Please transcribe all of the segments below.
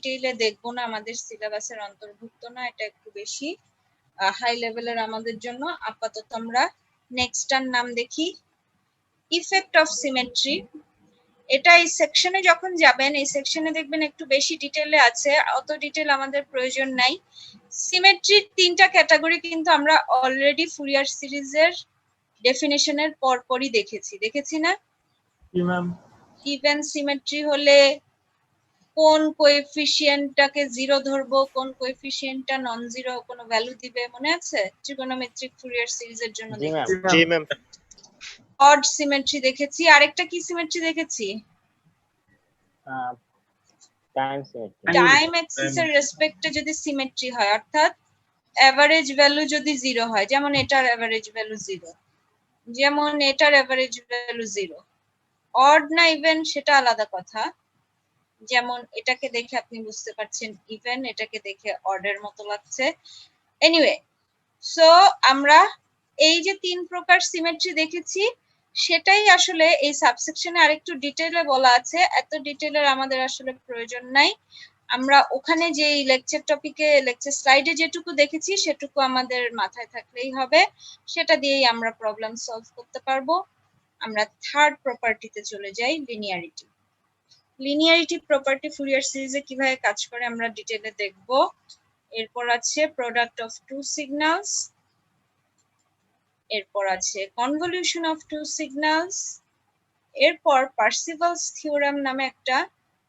ডিটেইলে দেখবো না, আমাদের সিলেবাসের অন্তর্ভুক্ত না, এটা একটু বেশি হাই লেভেলের আমাদের জন্য। আপাতত আমরা নেক্সটটার নাম দেখি, ইফেক্ট অফ সিমেট্রি। এটা এই সেকশনে যখন যাবেন, এই সেকশনে দেখবেন একটু বেশি ডিটেইলে আছে, অত ডিটেইল আমাদের প্রয়োজন নাই। সিমেট্রির তিনটা ক্যাটাগরি কিন্তু আমরা অলরেডি ফুরিয়ার সিরিজের ডেফিনেশনের পরপরই দেখেছি না? ইভেন সিমেট্রি হলে কোন কোএফিসিয়েন্টটাকে জিরো ধরবো, কোন কোএফিসিয়েন্টটা নন জিরো কোনো ভ্যালু দিবে, মনে আছে? ট্রিগোনোমেট্রিক ফুরিয়ার সিরিজের জন্য দেখেছি। জি ম্যাম। অড সিমেট্রি দেখেছি, আরেকটা কি সিমেট্রি দেখেছি? টাইম অ্যাক্সিস এর রেসপেক্টে যদি সিমেট্রি হয়, অর্থাৎ এভারেজ ভ্যালু যদি জিরো হয়, যেমন এটার এভারেজ ভ্যালু জিরো, যেমন এটার এভারেজ ভ্যালু জিরো। অড না ইভেন সেটা আলাদা কথা, যেমন এটাকে দেখে আপনি বুঝতে পারছেন ইভেন, এটাকে দেখে অর্ডের মতো লাগছে। এনিওয়ে, সো আমরা এই যে তিন প্রকার সিমেট্রি দেখেছি, সেটাই আসলে এই সাবসেকশনে আরেকটু ডিটেইলে বলা আছে। এত ডিটেইলের আমাদের আসলে প্রয়োজন নাই, আমরা ওখানে যে লেকচার টপিকে লেকচার স্লাইডে যেটুকু দেখেছি সেটুকু আমাদের মাথায় থাকলেই হবে, সেটা দিয়েই আমরা প্রবলেম সলভ করতে পারবো। আমরা থার্ড প্রপার্টিতে চলে যাই, লিনিয়ারিটি। লিনিয়ারিটি প্রপার্টি ফুরিয়ার সিরিজে কিভাবে কাজ করে আমরা ডিটেইলে দেখব। এরপর আছে প্রোডাক্ট অফ টু সিগন্যালস, এরপর আছে কনভলিউশন অফ টু সিগন্যালস, এরপর পার্সিভালস থিওরাম নামে একটা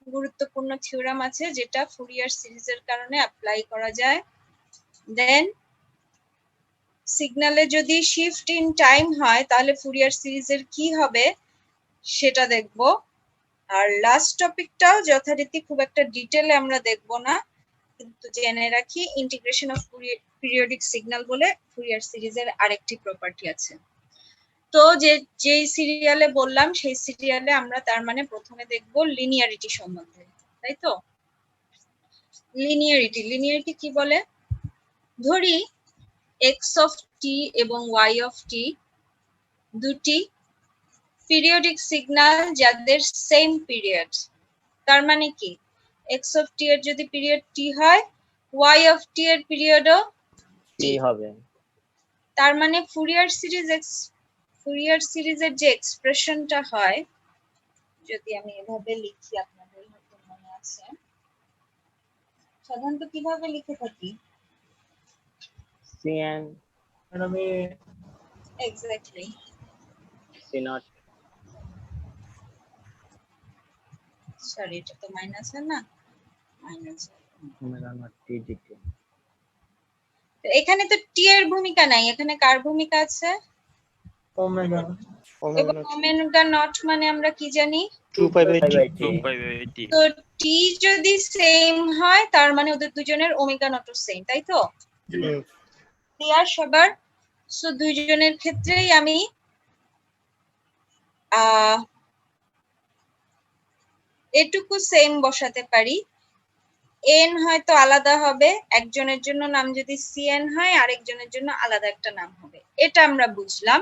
গুরুত্বপূর্ণ থিওরাম আছে যেটা ফুরিয়ার সিরিজের কারণে অ্যাপ্লাই করা যায়। দেন সিগন্যালে যদি শিফট ইন টাইম হয় তাহলে ফুরিয়ার সিরিজের কি হবে সেটা দেখব। আর লাস্ট টপিকটাও যথারীতি খুব একটা ডিটেইলে আমরা দেখব না, কিন্তু জেনে রাখি ইন্টিগ্রেশন অফ পিরিয়ডিক সিগন্যাল বলে ফুরিয়ার সিরিজের আরেকটি প্রপার্টি আছে। তো যেই সিরিয়ালে বললাম সেই সিরিয়ালে আমরা তার মানে প্রথমে দেখব লিনিয়ারিটি সম্বন্ধে, তাই তো? লিনিয়ারিটি কি বলে? ধরি এক্স অফ টি এবং ওয়াই অফ টি দুটি পিরিয়ডিক সিগন্যাল যাদের সেম পিরিয়ড। তার মানে কি, এক্স অফ টি এর যদি পিরিয়ড টি হয়, ওয়াই অফ টি এর পিরিয়ডও টি হবে। তার মানে ফুরিয়ার সিরিজের যে এক্সপ্রেশনটা হয়, যদি আমি এভাবে লিখি, আপনাদের হয়তো মনে আছে সাধারণত কিভাবে লিখে থাকি, cn এক্স্যাক্টলি c0, সরি এটা তো মাইনাস না, minus. Omega not T dt। এখানে তো টি এর ভূমিকা নাই, এখানে কার ভূমিকা আছে? ওমেগা। এবং ওমেগা নট মানে আমরা কি জানি? 2π/t। তো টি যদি সেম হয় তার মানে ওদের দুজনের ওমেগা নটও সেম, তাই তো? ক্লিয়ার সবার? সো দুইজনের ক্ষেত্রেই আমি এটুকু সেম বসাতে পারি। এন হয়তো আলাদা হবে, একজনের জন্য নাম যদি সিএন হয় আরেকজনের জন্য আলাদা একটা নাম হবে, এটা আমরা বুঝলাম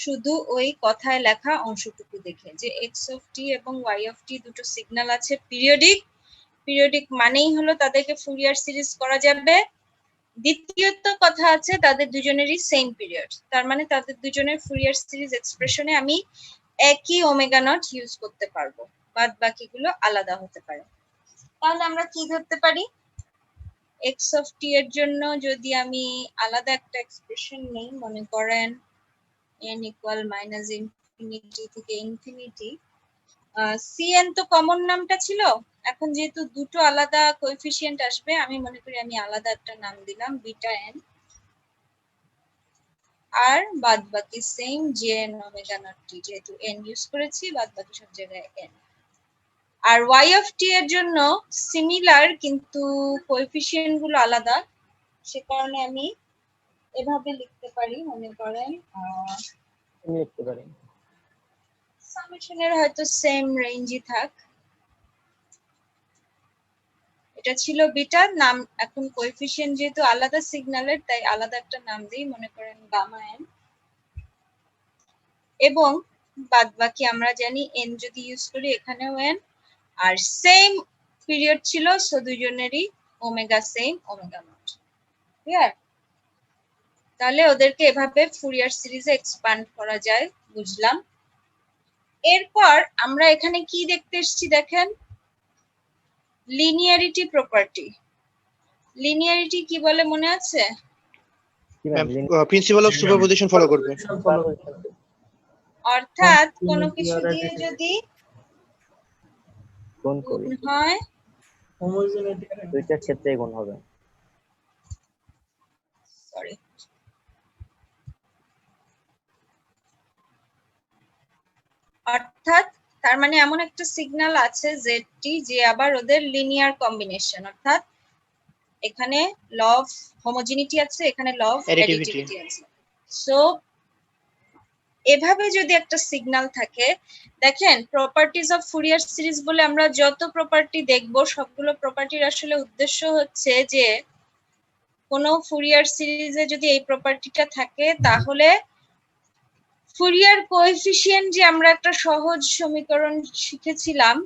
শুধু ওই কথায় লেখা অংশটুকু দেখে, যে এক্স অফ টি এবং ওয়াই অফ টি দুটো সিগন্যাল আছে পিরিয়ডিক মানেই হলো তাদেরকে ফুরিয়ার সিরিজ করা যাবে। দ্বিতীয়ত কথা আছে তাদের দুজনেরই সেম পিরিয়ড, তার মানে তাদের দুজনের ফুরিয়ার সিরিজ এক্সপ্রেশনে আমি একই ওমেগা নট ইউজ করতে পারবো, বাদ বাকিগুলো আলাদা হতে পারে। তাহলে আমরা কি ধরতে পারি, এক্স অফ টি এর জন্য যদি আমি আলাদা একটা এক্সপ্রেশন নেই, মনে করেন n ইকুয়াল মাইনাস ইনফিনিটি থেকে ইনফিনিটি, সিএন তো কমন নামটা ছিল, এখন যেহেতু দুটো আলাদা কোএফিসিয়েন্ট আসবে আমি মনে করি আমি আলাদা একটা নাম দিলাম বিটা এন, আর বাদ বাকি same j n omega not t, যেহেতু এন ইউজ করেছি বাদ বাকি সব জায়গায় এন। আর ওয়াই অফ টি এর জন্য সিমিলার কিন্তু কোএফিসিয়েন্ট গুলো আলাদা, সে কারণে আমি এভাবে লিখতে পারি, মনে করেন লিখতে পারি সামেশনের হয়তো সেম রেঞ্জই থাক, এটা ছিল বিটার নাম, এখন কোএফিসিয়েন্ট যেহেতু আলাদা সিগন্যালের তাই আলাদা একটা নাম দিই, মনে করেন গামা এন, এবং বাদ বাকি আমরা জানি এন যদি ইউজ করি এখানেও এন, আর সেম পিরিয়ড ছিল, সো দুইজনেরই omega same, omega nought. Clear? তাহলে ওদেরকে এভাবে ফুরিয়ার সিরিজে এক্সপ্যান্ড করা যায়, বুঝলাম। এরপর আমরা এখানে কি দেখতে এসেছি দেখেন, লিনিয়ারিটি প্রপার্টি। লিনিয়ারিটি কি বলে মনে আছে? কি ma'am principal of superposition follow করবে। অর্থাৎ কোনো কিছু দিয়ে যদি গুণ গুণ করি হয়, হোমোজেনিটি দুইটার ক্ষেত্রে গুণ হবে। সরি, অর্থাৎ তার মানে এমন একটা সিগন্যাল আছে জেডটি যে আবার ওদের লিনিয়ার কম্বিনেশন, অর্থাৎ এখানে ল অফ হোমোজেনিটি আছে, এখানে ল অফ Additivity অ্যাডিটিভিটি আছে। সো এভাবে যদি একটা সিগন্যাল থাকে, দেখেন প্রপার্টিজ অফ ফুরিয়ার সিরিজ বলে আমরা যত প্রপার্টি দেখব সবগুলো প্রপার্টির আসলে উদ্দেশ্য হচ্ছে যে কোনো ফুরিয়ার সিরিজে যদি এই প্রপার্টিটা থাকে তাহলে ফুরিয়ার কোএফিসিয়েন্ট যে আমরা একটা সহজ সমীকরণ শিখেছিলাম,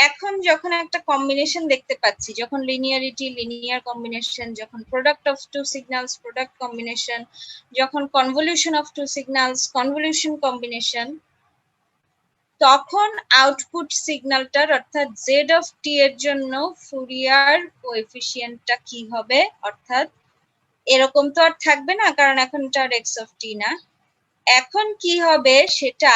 এখন যখন একটা কম্বিনেশন দেখতে পাচ্ছি, যখন লিনিয়ারিটি, লিনিয়ার কম্বিনেশন, যখন product of two signals, product combination, যখন convolution of two signals, convolution combination, তখন আউটপুট সিগন্যালটার অর্থাৎ জেড অফ টি এর জন্য ফুরিয়ার কোএফিসিয়েন্টটা কি হবে, অর্থাৎ এরকম তো আর থাকবে না, কারণ এখন এটা আর এক্স অফ টি না। এখন কি হবে সেটা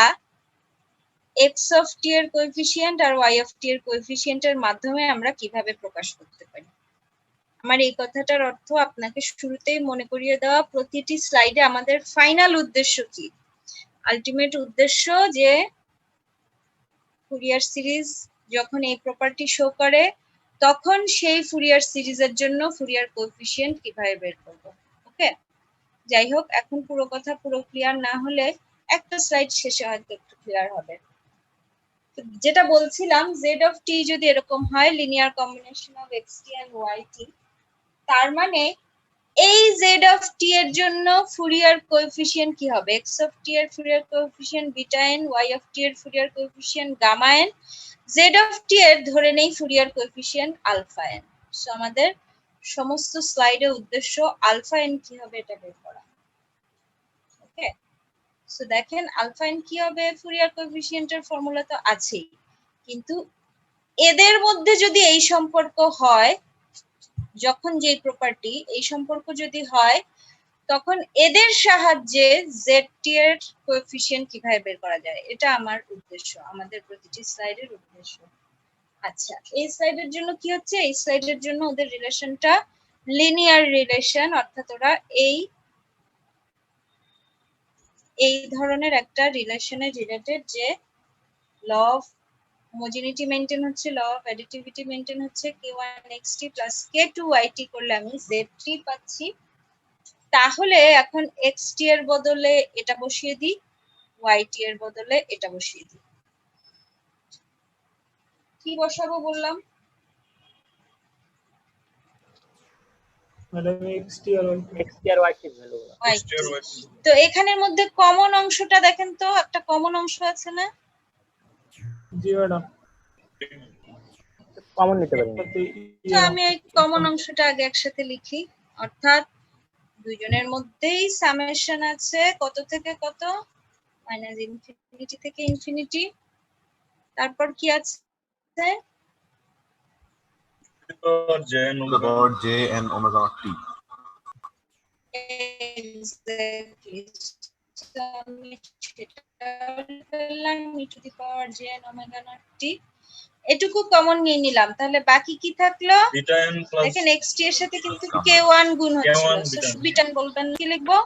এক্স অফ টি এর coefficient R y of t এর কোএফিসিয়েন্টের মাধ্যমে আমরা কিভাবে প্রকাশ করতে পারি। আমার এই কথাটার অর্থ আপনাকে শুরুতেই মনে করিয়ে দেওয়া, প্রতিটি স্লাইডে আমাদের ফাইনাল উদ্দেশ্য কি, আলটিমেট উদ্দেশ্য যে ফুরিয়ার সিরিজ যখন এই প্রপার্টি শো করে তখন সেই ফুরিয়ার সিরিজের জন্য ফুরিয়ার কোএফিসিয়েন্ট কিভাবে বের করব। ওকে, যাই হোক, এখন পুরো কথা পুরো ক্লিয়ার না হলে একটা স্লাইড শেষে হয়তো একটু ক্লিয়ার হবে। যেটা বলছিলাম, জেড অফ টি যদি এরকম হয় linear combination of x t and y t, তার মানে এই জেড অফ টি এর জন্য ফুরিয়ার কোএফিসিয়েন্ট কি হবে, এক্স অফ টি এর Fourier coefficient beta n, y of t এর Fourier coefficient gamma n, z of t এর ধরে নেই Fourier coefficient alpha n. So আমাদের সমস্ত স্লাইডের উদ্দেশ্য আলফা এন কি হবে এটা বের করা। ওকে, সো দেখেন আলফা এন কি হবে, ফুরিয়ার কোএফিসিয়েন্টের ফর্মুলা তো আছেই, কিন্তু এদের মধ্যে যদি এই সম্পর্ক হয়, যখন যে প্রপার্টি এই সম্পর্ক যদি হয়, তখন এদের সাহায্যে জেড টি এর কোএফিসিয়েন্ট কিভাবে বের করা যায়, এটা আমার উদ্দেশ্য, আমাদের প্রতিটি স্লাইডের উদ্দেশ্য। আচ্ছা, এই স্লাইডের জন্য কি হচ্ছে, এই স্লাইডের জন্য ওদের রিলেশনটা লিনিয়ার রিলেশন, অর্থাৎ ওরা এই ধরনের একটা রিলেশনে রিলেটেড যে ল অফ হোমোজেনিটি মেইনটেইন হচ্ছে, ল অফ অ্যাডিটিভিটি মেইনটেইন হচ্ছে, k1xt + k2yt করলে আমি z3 পাচ্ছি। তাহলে এখন xt এর বদলে এটা বসিয়ে দিই, yt এর বদলে এটা বসিয়ে দিই। কি বসাবো বললাম? ম্যাডাম এক্সটি আর এক্সটি আর ওয়াইটি ভ্যালু yt। তো এখানের মধ্যে কমন অংশটা দেখেন তো, একটা কমন অংশ আছে না? জি ম্যাডাম, কমন নিতে পারি। তো আমি এই কমন অংশটা আগে একসাথে লিখি, অর্থাৎ দুইজনের মধ্যেই সামেশন আছে কত থেকে কত, মাইনাস ইনফিনিটি থেকে ইনফিনিটি, তারপর কি আছে, jn omega naught t. Exactly. So আমি সেটা লিখলাম e⁻n omega naught t, এটুকু কমন নিয়ে নিলাম। তাহলে বাকি কি থাকলো, দেখেন xt এর সাথে কিন্তু k1 গুণ হচ্ছিল, সো বিটা বলবেন কি লিখবো,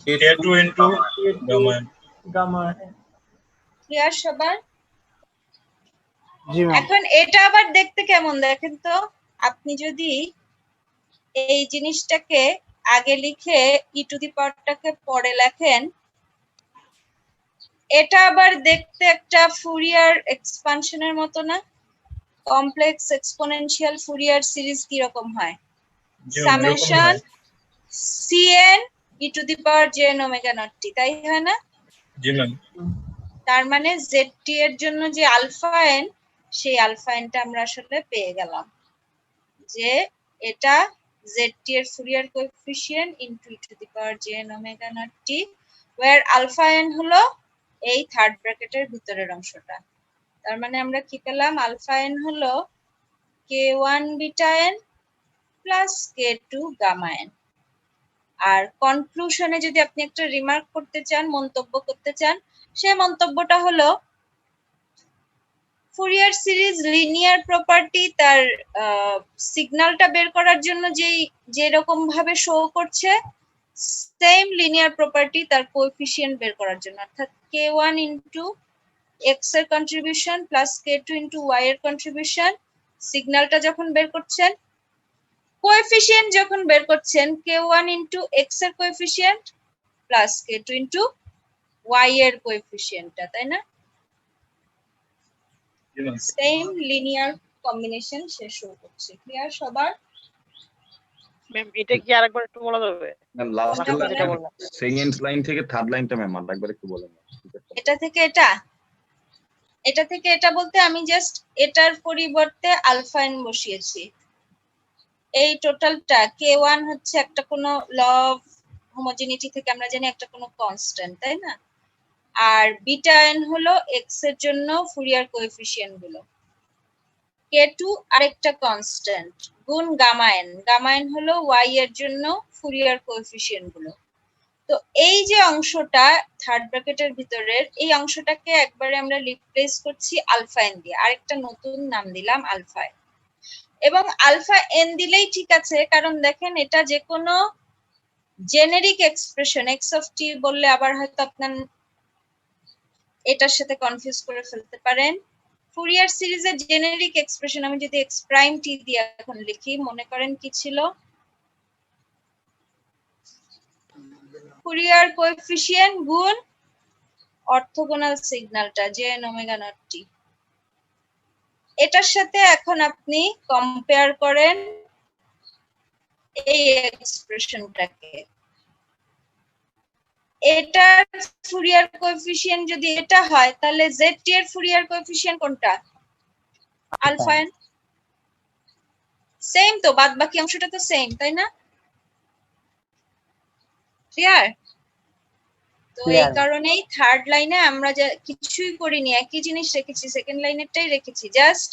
k2 into গামা। ক্লিয়ার সবার? জি ম্যাম। এখন এটা আবার দেখতে কেমন দেখেন তো, আপনি যদি এই জিনিসটাকে আগে লিখে e⁻টাকে পরে লেখেন, এটা আবার দেখতে একটা ফুরিয়ার এক্সপানশনের মতো না, কমপ্লেক্স এক্সপোনেনশিয়াল ফুরিয়ার সিরিজ কি রকম হয়, summation cn e⁻n omega naught t, তাই হয় না? জি ম্যাম। তার মানে ZT এর জন্য যে আলফা এন, সেই আলফা এনটা আমরা আসলে পেয়ে গেলাম, যে এটা ZT এর Fourier coefficient into e to the power jn omega not t, where alpha n হলো এই থার্ড ব্র্যাকেটের ভিতরের অংশটা। তার মানে আমরা কি পেলাম? আলফা এন হলো k1 beta n plus k2 gamma n. আর কনক্লুশনে যদি আপনি একটা রিমার্ক করতে চান, মন্তব্য করতে চান, সেই মন্তব্যটা হলো ফুরিয়ার সিরিজ লিনিয়ার প্রপার্টি তার সিগন্যালটা বের করার জন্য যেরকম ভাবে শো করছে, সেম লিনিয়ার প্রপার্টি তার কোএফিসিয়েন্ট বের করার জন্য, অর্থাৎ k1 ইনটু x এর contribution plus k2 into y এর কন্ট্রিবিউশন, সিগন্যালটা যখন বের করছেন, কোএফিসিয়েন্ট যখন বের করছেন k1 ইনটু x এর coefficient plus k2 into y এর কোএফিসিয়েন্টটা, তাই না? জি ম্যাম। সেম লিনিয়ার কম্বিনেশন শেষ করছে। ক্লিয়ার সবার? ম্যাম এটা কি আরেকবার একটু বলা যাবে? ম্যাম লাস্ট কোনটা বলেন? যেটা বললাম। সেকেন্ড লাইন থেকে থার্ড লাইনটা ম্যাম আরেকবার একটু বলেন। এটা থেকে এটা, এটা থেকে এটা বলতে আমি জাস্ট এটার পরিবর্তে আলফা এন বসিয়েছি। এই টোটালটা k1 হচ্ছে একটা কোনো ল অফ হোমোজেনিটি থেকে আমরা জানি একটা কোনো কনস্ট্যান্ট, তাই না? আর বিটা এন হলো x এর জন্য ফুরিয়ার কোএফিসিয়েন্ট গুলো, k2 আরেকটা কনস্ট্যান্ট গুণ গামা এন হলো y এর জন্য ফুরিয়ার কোএফিসিয়েন্ট গুলো। তো এই যে অংশটা থার্ড ব্র্যাকেটের ভিতরের, এই অংশটাকে একবারে আমরা রিপ্লেস করছি আলফা এন দিয়ে, আরেকটা নতুন নাম দিলাম আলফা এন। এবং আলফা এন দিলেই ঠিক আছে, কারণ দেখেন এটা যে কোনো জেনেরিক এক্সপ্রেশন, এক্স অফ টি বললে আবার হয়তো আপনার এটার সাথে কনফিউজ করে ফেলতে পারেন। ফুরিয়ার সিরিজের জেনেরিক এক্সপ্রেশন আমি যদি এক্স প্রাইম টি দিয়ে এখন লিখি, মনে করেন কি ছিল? ফুরিয়ার কোএফিসিয়েন্ট গুণ অর্থোগোনাল সিগন্যালটা jn ওমেগা নট t। এটার সাথে এখন আপনি কম্পেয়ার করেন এই এক্সপ্রেশনটাকে। এটার ফুরিয়ার কোএফিসিয়েন্ট যদি এটা হয়, তাহলে ZT এর ফুরিয়ার কোএফিসিয়েন্ট কোনটা? Alpha n. সেম তো, বাদ বাকি অংশটা তো সেম, তাই না? ক্লিয়ার? তো এই কারণেই থার্ড লাইনে আমরা যা কিছুই করিনি, একই জিনিস রেখেছি, সেকেন্ড লাইনেরটাই রেখেছি, জাস্ট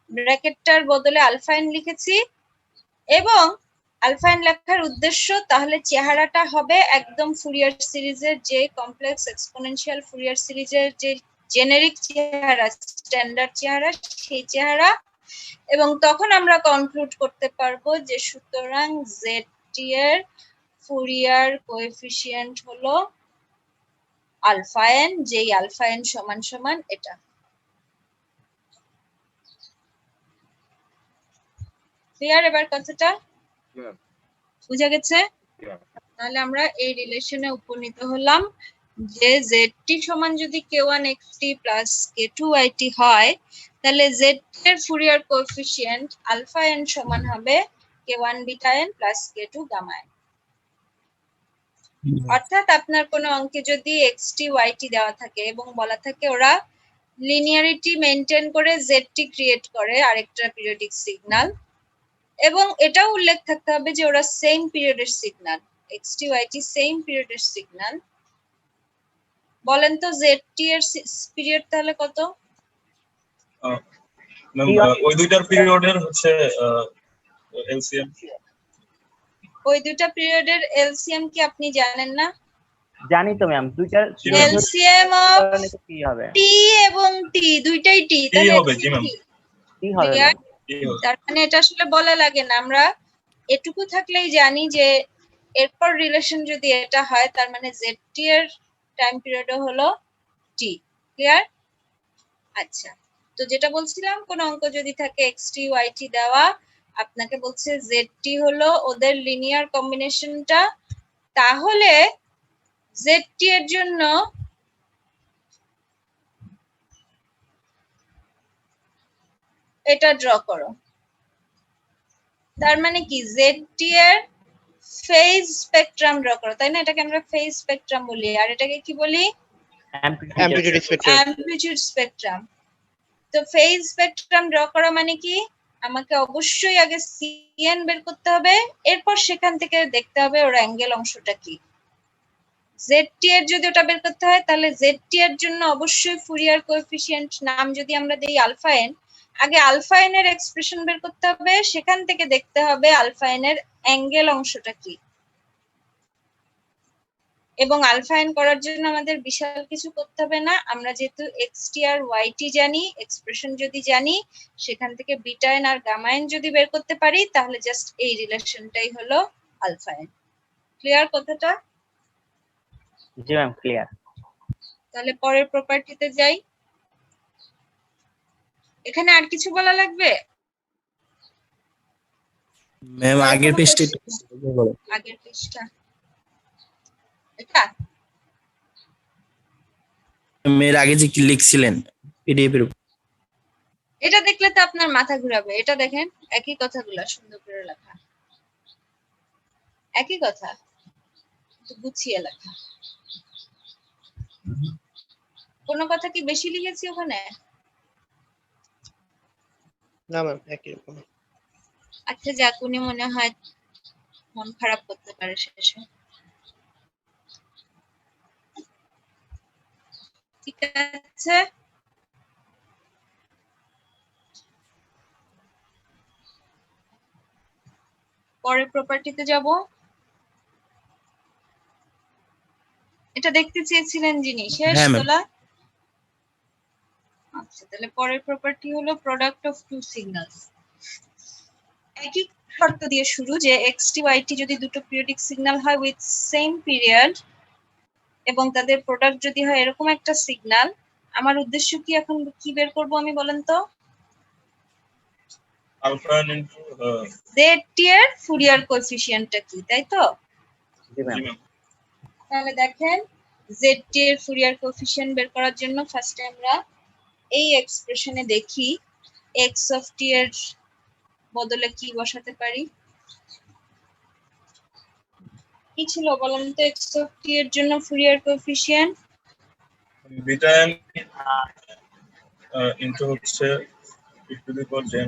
ব্র্যাকেটটার বদলে আলফা এন লিখেছি। এবং আলফা এন লেখার উদ্দেশ্য, তাহলে চেহারাটা হবে একদম ফুরিয়ার সিরিজের যে কমপ্লেক্স এক্সপোনেনশিয়াল ফুরিয়ার সিরিজের যে জেনেরিক চেহারা, স্ট্যান্ডার্ড চেহারা, সেই চেহারা। এবং তখন আমরা কনক্লুড করতে পারবো যে সুতরাং ZT এর ফুরিয়ার কোএফিসিয়েন্ট হলো আলফা এন, যেই আলফা এন সমান সমান এটা। ক্লিয়ার এবার কথাটা? বুঝা গেছে? তাহলে আমরা এই রিলেশনে উপনীত হলাম যে ZT সমান যদি k1 xt plus k2 yt হয়, তাহলে ZT এর ফুরিয়ার কোএফিসিয়েন্ট আলফা এন সমান হবে k1 beta n plus k2 gamma n. অর্থাৎ আপনার কোনো অঙ্কে যদি xt yt দেওয়া থাকে এবং বলা থাকে ওরা লিনিয়ারিটি মেইনটেইন করে ZT ক্রিয়েট করে আরেকটা পিরিয়ডিক সিগন্যাল, এবং এটাও উল্লেখ থাকতে হবে যে ওরা সেম পিরিয়ডের সিগন্যাল, xt yt সেম পিরিয়ডের সিগন্যাল। বলেন তো ZT এর পিরিয়ড তাহলে কত? ম্যাম ওই দুইটার পিরিয়ডের হচ্ছে এলসিএম। ওই দুইটা পিরিয়ডের এলসিএম কি আপনি জানেন না? জানি তো ম্যাম, দুইটার এলসিএম অফ কি হবে? টি এবং টি, দুইটাই টি, তাহলে হবে জি ম্যাম। কি হবে? তার মানে এটা আসলে বলা লাগে না, আমরা এটুকু থাকলেই জানি যে এরপর রিলেশন যদি এটা হয়, তার মানে ZT এর টাইম পিরিয়ড হলো টি। ক্লিয়ার? আচ্ছা, তো যেটা বলছিলাম, কোন অঙ্ক যদি থাকে xt yt দেওয়া, আপনাকে বলছে ZT হলো ওদের লিনিয়ার কম্বিনেশনটা, তাহলে ZT এর জন্য এটা ড্র করো। তার মানে কি ZT এর ফেজ স্পেকট্রাম ড্র করো, তাই না? এটাকে আমরা ফেজ স্পেকট্রাম বলি, আর এটাকে কি বলি? Amplitude spectrum. Amplitude spectrum. তো ফেজ স্পেকট্রাম ড্র করা মানে কি, আমাকে অবশ্যই আগে সিএন বের করতে হবে, এরপর সেখান থেকে দেখতে হবে ওর অ্যাঙ্গেল অংশটা কি। জেডটি এর যদি ওটা বের করতে হয় তাহলে জেডটি এর জন্য অবশ্যই ফুরিয়ার কোএফিসিয়েন্ট নাম যদি আমরা দেই আলফা এন, আগে আলফা এন এর এক্সপ্রেশন বের করতে হবে, সেখান থেকে দেখতে হবে আলফা এন এর অ্যাঙ্গেল অংশটা কি। এবং আলফা এন করার জন্য আমাদের বিশাল কিছু করতে হবে না, আমরা যেহেতু এক্সটি আর ওয়াইটি জানি, এক্সপ্রেশন যদি জানি, সেখান থেকে বিটা এন আর গামা এন যদি বের করতে পারি তাহলে জাস্ট এই রিলেশনটাই হলো আলফা এন। ক্লিয়ার কথাটা? জি ম্যাম ক্লিয়ার। তাহলে পরের প্রপার্টিতে যাই। এখানে আর কিছু বলা লাগবে? ম্যাম আর আগের কোনো পেজটা question? আগের পৃষ্ঠা এটা এর আগে যে কি লিখছিলেন পিডিএফ এর উপর। এটা দেখলে তো আপনার মাথা ঘুরাবে। এটা দেখেন একই কথাগুলো সুন্দর করে লেখা, একই কথা কিন্তু গুছিয়ে লেখা। কোনো কথা কি বেশি লিখেছি ওখানে? না ম্যাম একই রকম। আচ্ছা যাক, উনি মনে হয় মন খারাপ করতে পারে শেষে। ঠিক আছে, পরের প্রপার্টিতে যাব। এটা দেখতে চেয়েছিলেন যিনি, শেষ হ্যাঁ, ma'am. তোলা? আচ্ছা, তাহলে পরের প্রপার্টি হলো প্রোডাক্ট অফ টু সিগন্যালস। একই শর্ত দিয়ে শুরু যে এক্সটি ওয়াইটি যদি দুটো পিরিয়ডিক সিগন্যাল হয় উইথ সেম পিরিয়ড এবং তাদের প্রোডাক্ট যদি হয় এরকম একটা সিগন্যাল, আমার উদ্দেশ্য কি এখন কি বের করব আমি বলেন তো? আলফা এন ইনটু জেডটি এর ফুরিয়ার কোএফিসিয়েন্টটা কি, তাই তো? জি ম্যাম। জি ম্যাম। তাহলে দেখেন জেডটি এর ফুরিয়ার কোএফিসিয়েন্ট বের করার জন্য ফার্স্টে আমরা এই এক্সপ্রেশনে দেখি এক্স অফ টি এর বদলে কি বসাতে পারি। কি ছিল বলেন তো এক্স অফ টি এর জন্য Fourier coefficient? Beta n into হচ্ছে e to the power j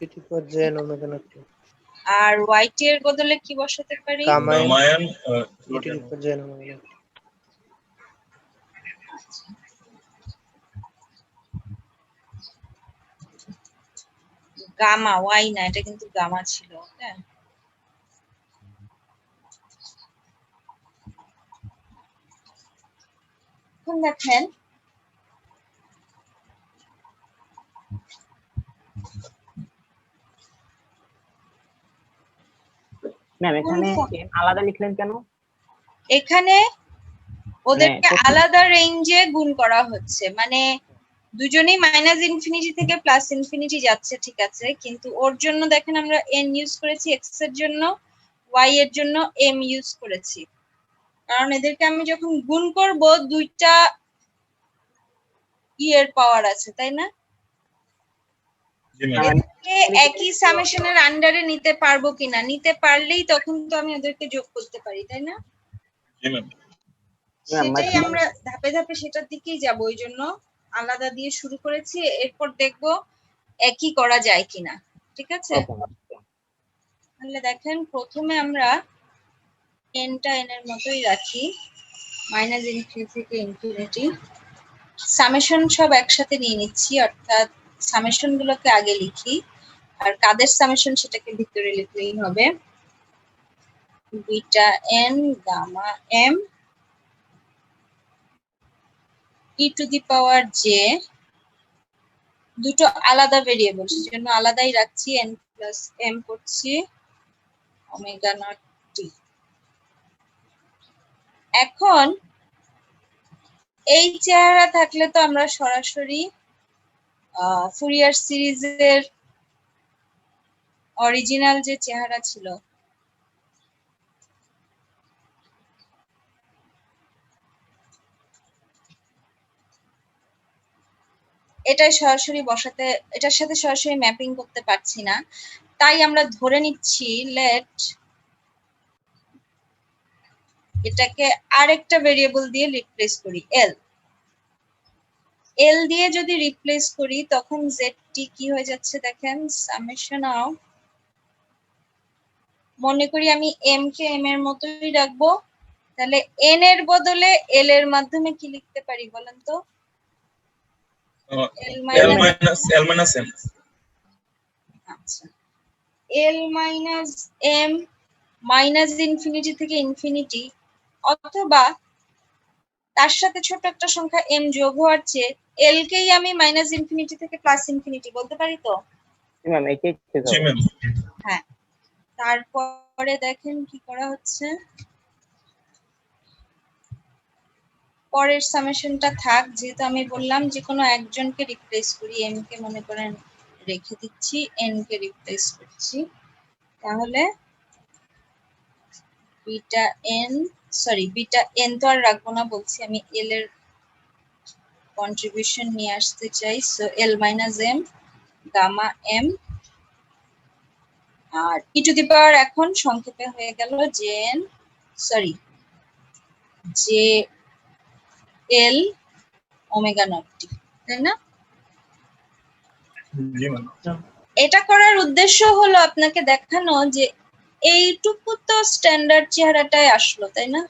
it for জেন ওমেগা নট টু। আর ওয়াইটি এর বদলে কি বসাতে পারি? Gamma n gamma n it for জেন omega nought to. Gamma y না, এটা কিন্তু গামা ছিল। হ্যাঁ, এখন দেখেন ম্যাম এখানে n আলাদা লিখলেন কেন? এখানে ওদেরকে প্রথম- আলাদা রেঞ্জে গুণ করা হচ্ছে, মানে দুজনেই মাইনাস ইনফিনিটি থেকে প্লাস ইনফিনিটি যাচ্ছে, ঠিক আছে, কিন্তু ওর জন্য দেখেন আমরা n ইউজ করেছি এক্স এর জন্য, ওয়াই এর জন্য m ইউজ করেছি, কারণ এদেরকে আমি যখন গুণ করব দুইটা এর পাওয়ার আছে, তাই না? জি ম্যাম। এদেরকে একই সামেশনের আন্ডারে নিতে পারবো কিনা, নিতে পারলেই তখন তো আমি ওদেরকে যোগ করতে পারি, তাই না? জি ম্যাম। সেটাই আমরা ধাপে ধাপে সেটার দিকেই যাব, ওই জন্য আলাদা দিয়ে শুরু করেছি, এরপর দেখব একই করা যায় কিনা, ঠিক আছে? তাহলে দেখেন প্রথমে আমরা এনটা এন এর মতোই রাখি, মাইনাস ইনফিনিটি থেকে ইনফিনিটি, সামেশন সব একসাথে নিয়ে নিচ্ছি, অর্থাৎ সামেশন গুলোকে আগে লিখি আর কাদের সামেশন সেটাকে ভিতরে লিখলেই হবে। Beta n gamma m e to the power j, দুটো আলাদা ভেরিয়েবল সেজন্য আলাদাই রাখছি, n প্লাস এম করছি ওমেগা নট টি। এখন এই চেহারা থাকলে তো আমরা সরাসরি ফুরিয়ার সিরিজের অরিজিনাল যে চেহারা ছিল এটাই সরাসরি বসাতে, এটার সাথে সরাসরি ম্যাপিং করতে পারছি না, তাই আমরা ধরে নিচ্ছি লেট এটাকে আরেকটা ভেরিয়েবল দিয়ে রিপ্লেস করি এল। এল দিয়ে যদি রিপ্লেস করি তখন জেডটি কি হয়ে যাচ্ছে দেখেন, সামেশন অফ, মনে করি আমি এম কে এম এর মতোই রাখবো, তাহলে এন এর বদলে এল এর মাধ্যমে কি লিখতে পারি বলেন তো? এল L মাইনাস minus M. আচ্ছা, এল মাইনাস এম মাইনাস ইনফিনিটি থেকে ইনফিনিটি, অথবা তার সাথে ছোট একটা সংখ্যা এম যোগ হওয়ার চেয়ে এল কেই আমি মাইনাস ইনফিনিটি থেকে প্লাস ইনফিনিটি বলতে পারি তো? ম্যাম এটাই ঠিক জি হবে। ম্যাম। হ্যাঁ, তারপরে দেখেন কি করা হচ্ছে, পরের সামেশনটা থাক, যেহেতু আমি বললাম যে কোনো একজনকে রিপ্লেস করি, এম কে মনে করেন রেখে দিচ্ছি, এন কে রিপ্লেস করছি, তাহলে beta N, sorry beta N তো আর রাখবো না, বলছি আমি এল এর কন্ট্রিবিউশন নিয়ে আসতে চাই। So l minus m gamma m, আর ই টু দি পাওয়ার এখন সংক্ষেপে হয়ে গেল j n, sorry j l omega not t, তাই না? জি ম্যাম। এটা করার উদ্দেশ্য হলো আপনাকে দেখানো যে এইটুকু তো স্ট্যান্ডার্ড চেহারাটায় আসলো, তাই না?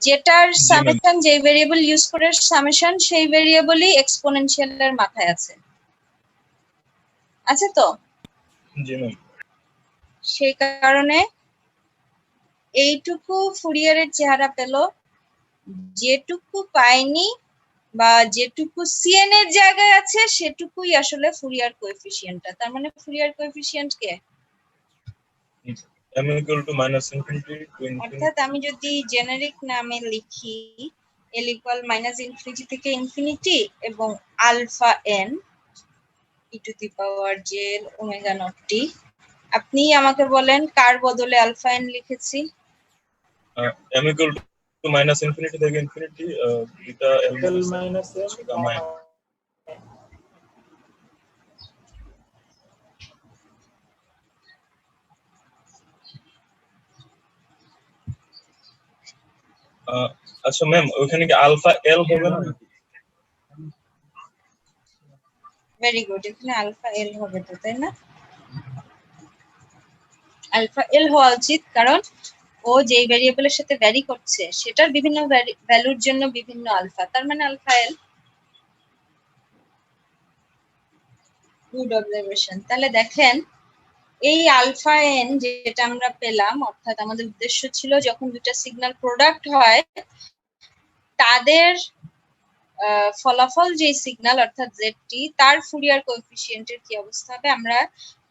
যেটার জি, সামেশন, যে ভেরিয়েবল ইউজ করে সামেশন, সেই ভেরিয়েবলই এক্সপোনেনশিয়ালের মাথায় আছে, আছে তো? জি ম্যাম। সেই কারণে এইটুকু ফুরিয়ারের চেহারা পেল, যেটুকু পাইনি বা যেটুকু সিএন এর জায়গায় আছে সেটুকুই আসলে ফুরিয়ার কোএফিসিয়েন্টটা। তার মানে Fourier coefficient K? M equal to minus infinity to infinity. অর্থাৎ আমি যদি জেনারিক নামে লিখি এল ইকুয়াল মাইনাস ইনফিনিটি থেকে ইনফিনিটি এবং alpha n e to the power j omega not t, আপনি আমাকে বলেন কার বদলে আলফা এন লিখেছি? M equal to minus infinity থেকে infinity, beta L L minus minus M gamma M. আচ্ছা ম্যাম, ওখানে কি আলফা এল হবে না? ভেরি গুড, এখানে আলফা এল হবে তো, তাই না? আলফা এল হওয়া উচিত, কারণ ও যেই ভেরিয়েবলের সাথে ভ্যারি করছে সেটার বিভিন্ন ভ্যালুর জন্য বিভিন্ন আলফা, তার মানে আলফা এল। Good observation. তাহলে দেখেন এই আলফা এন যেটা আমরা পেলাম, অর্থাৎ আমাদের উদ্দেশ্য ছিল যখন দুটা সিগন্যাল প্রোডাক্ট হয় তাদের ফলাফল যে সিগন্যাল অর্থাৎ জেডটি, তার ফুরিয়ার কোএফিসিয়েন্টের কি অবস্থা হবে আমরা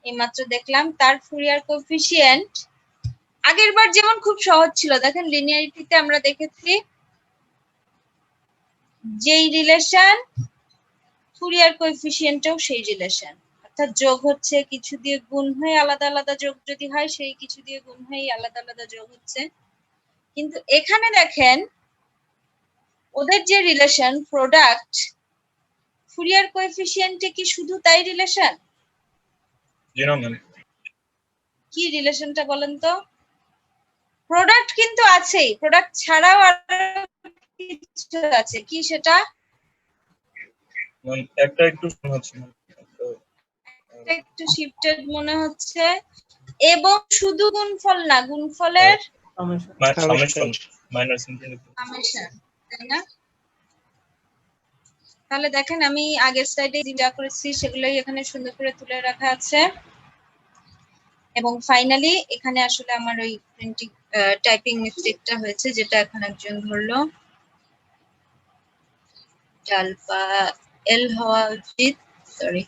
এইমাত্র দেখলাম। তার ফুরিয়ার কোএফিসিয়েন্ট আগের বার যেমন খুব সহজ ছিল, দেখেন লিনিয়ারিটিতে আমরা দেখেছি যেই রিলেশন ফুরিয়ার কোএফিসিয়েন্টেও সেই রিলেশন, অর্থাৎ যোগ হচ্ছে কিছু দিয়ে গুণ হয়ে আলাদা আলাদা যোগ যদি হয়, সেই কিছু দিয়ে গুণ হয়ে আলাদা আলাদা যোগ হচ্ছে। কিন্তু এখানে দেখেন ওদের যে রিলেশন প্রোডাক্ট, ফুরিয়ার কোএফিসিয়েন্টে কি শুধু তাই রিলেশন? জি না ম্যাম। কি রিলেশনটা বলেন তো? প্রোডাক্ট কিন্তু আছেই, প্রোডাক্ট ছাড়াও আর কিছু আছে, কি সেটা? ম্যাম একটা একটু হচ্ছে না, একটু শিফটেড মনে হচ্ছে। এবং শুধু গুণফল না, গুণফলের সামেশন মাইনাস ইনফিনিটি। সামেশন, তাই না? তাহলে দেখেন আমি আগের স্লাইডে যা করেছি সেগুলোই এখানে সুন্দর করে তুলে রাখা আছে। এবং ফাইনালি এখানে আসলে আমার ওই প্রিন্টিং টাইপিং মিস্টেকটা হয়েছে, যেটা এখন একজন ধরলো। আলফা এল হওয়া উচিত, সরি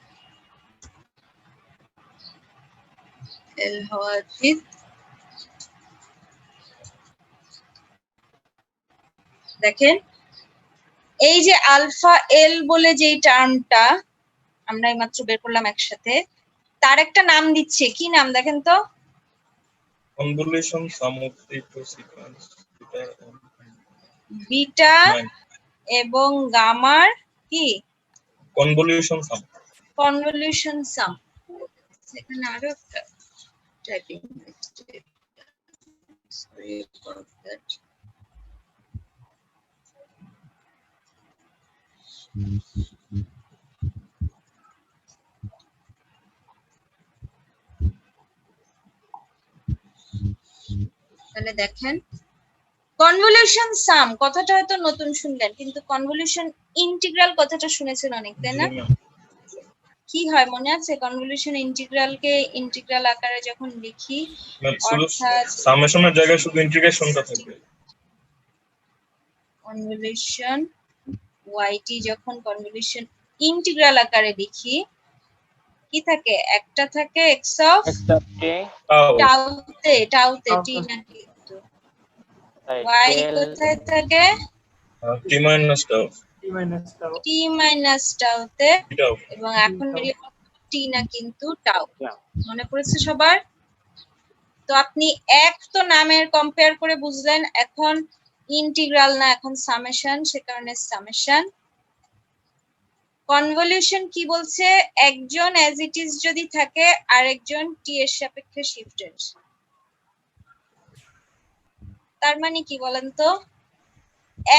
এল হওয়া উচিত। দেখেন এই যে আলফা এল বলে যেই টার্মটা আমরা এইমাত্র বের করলাম একসাথে, তার একটা নাম দিচ্ছে, কি নাম দেখেন তো? Convolution sum of the two sequence beta এবং গামার কি? Convolution sum. Convolution sum. এখানে আরো একটা typing mistake Sorry about that. তাহলে দেখেন কনভলিউশন সাম কথাটা হয়তো নতুন শুনলেন, কিন্তু কনভলিউশন ইন্টিগ্রাল কথাটা শুনেছেন অনেক, তাই না? জি ম্যাম। কি হয় মনে আছে? কনভলিউশন ইন্টিগ্রালকে ইন্টিগ্রাল আকারে যখন লিখি, ম্যাম শুধু অর্থাৎ সামেশনের জায়গায় শুধু ইন্টিগ্রেশনটা থাকবে। কনভলিউশন yt যখন কনভলিউশন ইন্টিগ্রাল আকারে লিখি, কি থাকে? একটা থাকে x অফ টাউতে t না কিন্তু y কোথায় থাকে? t minus tau t minus tau t minus টাউতে, টাউ। এবং এখন t না কিন্তু টাউ। মনে পড়েছে সবার? তো আপনি এক তো নামের কম্পেয়ার করে বুঝলেন, এখন ইন্টিগ্রাল না, এখন সামেশন, সে কারণে সামেশন। কনভলিউশন কি বলছে? একজন অ্যাজ ইট ইজ যদি থাকে, আরেকজন টি এর সাপেক্ষে শিফটেড। তার মানে কি বলেন তো?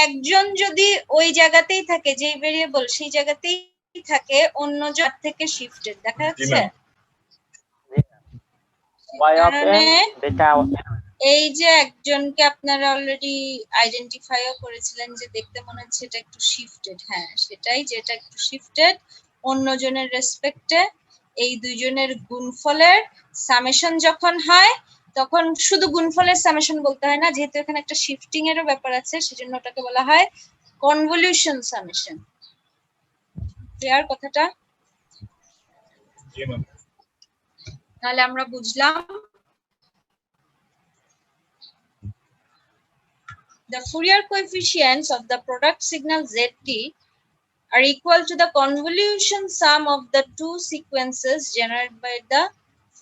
একজন যদি ওই জায়গাতেই থাকে, যেই ভেরিয়েবল সেই জায়গাতেই থাকে, অন্য জায়গা থেকে শিফটেড, দেখা যাচ্ছে? কারণে এই যে একজনকে আপনারা অলরেডি আইডেন্টিফাইও করেছিলেন যে দেখতে মনে হচ্ছে এটা একটু শিফটেড, হ্যাঁ সেটাই, যেটা একটু শিফটেড অন্যজনের রেসপেক্টে। এই দুইজনের গুণফলের সামেশন যখন হয়, তখন শুধু গুণফলের সামেশন বলতে হয় না, যেহেতু এখানে একটা শিফটিং এরও ব্যাপার আছে, সেজন্য ওটাকে বলা হয় কনভলিউশন সামেশন। ক্লিয়ার কথাটা? জি ম্যাম। তাহলে আমরা বুঝলাম the Fourier coefficients of the product signal zt are equal to the convolution sum of the two sequences generated by the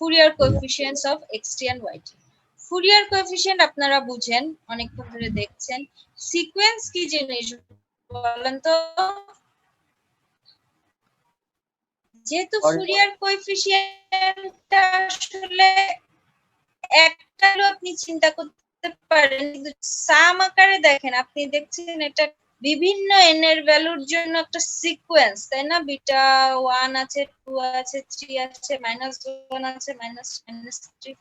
Fourier coefficients of xt and yt. Fourier coefficient আপনারা বুঝেন, অনেকক্ষণ ধরে দেখছেন। সিকোয়েন্স কি জিনিস বলেন তো? যেহেতু ফুরিয়ার কোএফিসিয়েন্টটা আসলে একটা আপনি চিন্তা করতে পারেন, কিন্তু সাম আকারে দেখেন, আপনি দেখছেন এটা বিভিন্ন এন এর ভ্যালুর জন্য একটা সিকোয়েন্স, তাই না? বিটা 1 আছে, 2 আছে, 3 আছে, -1 আছে, -3,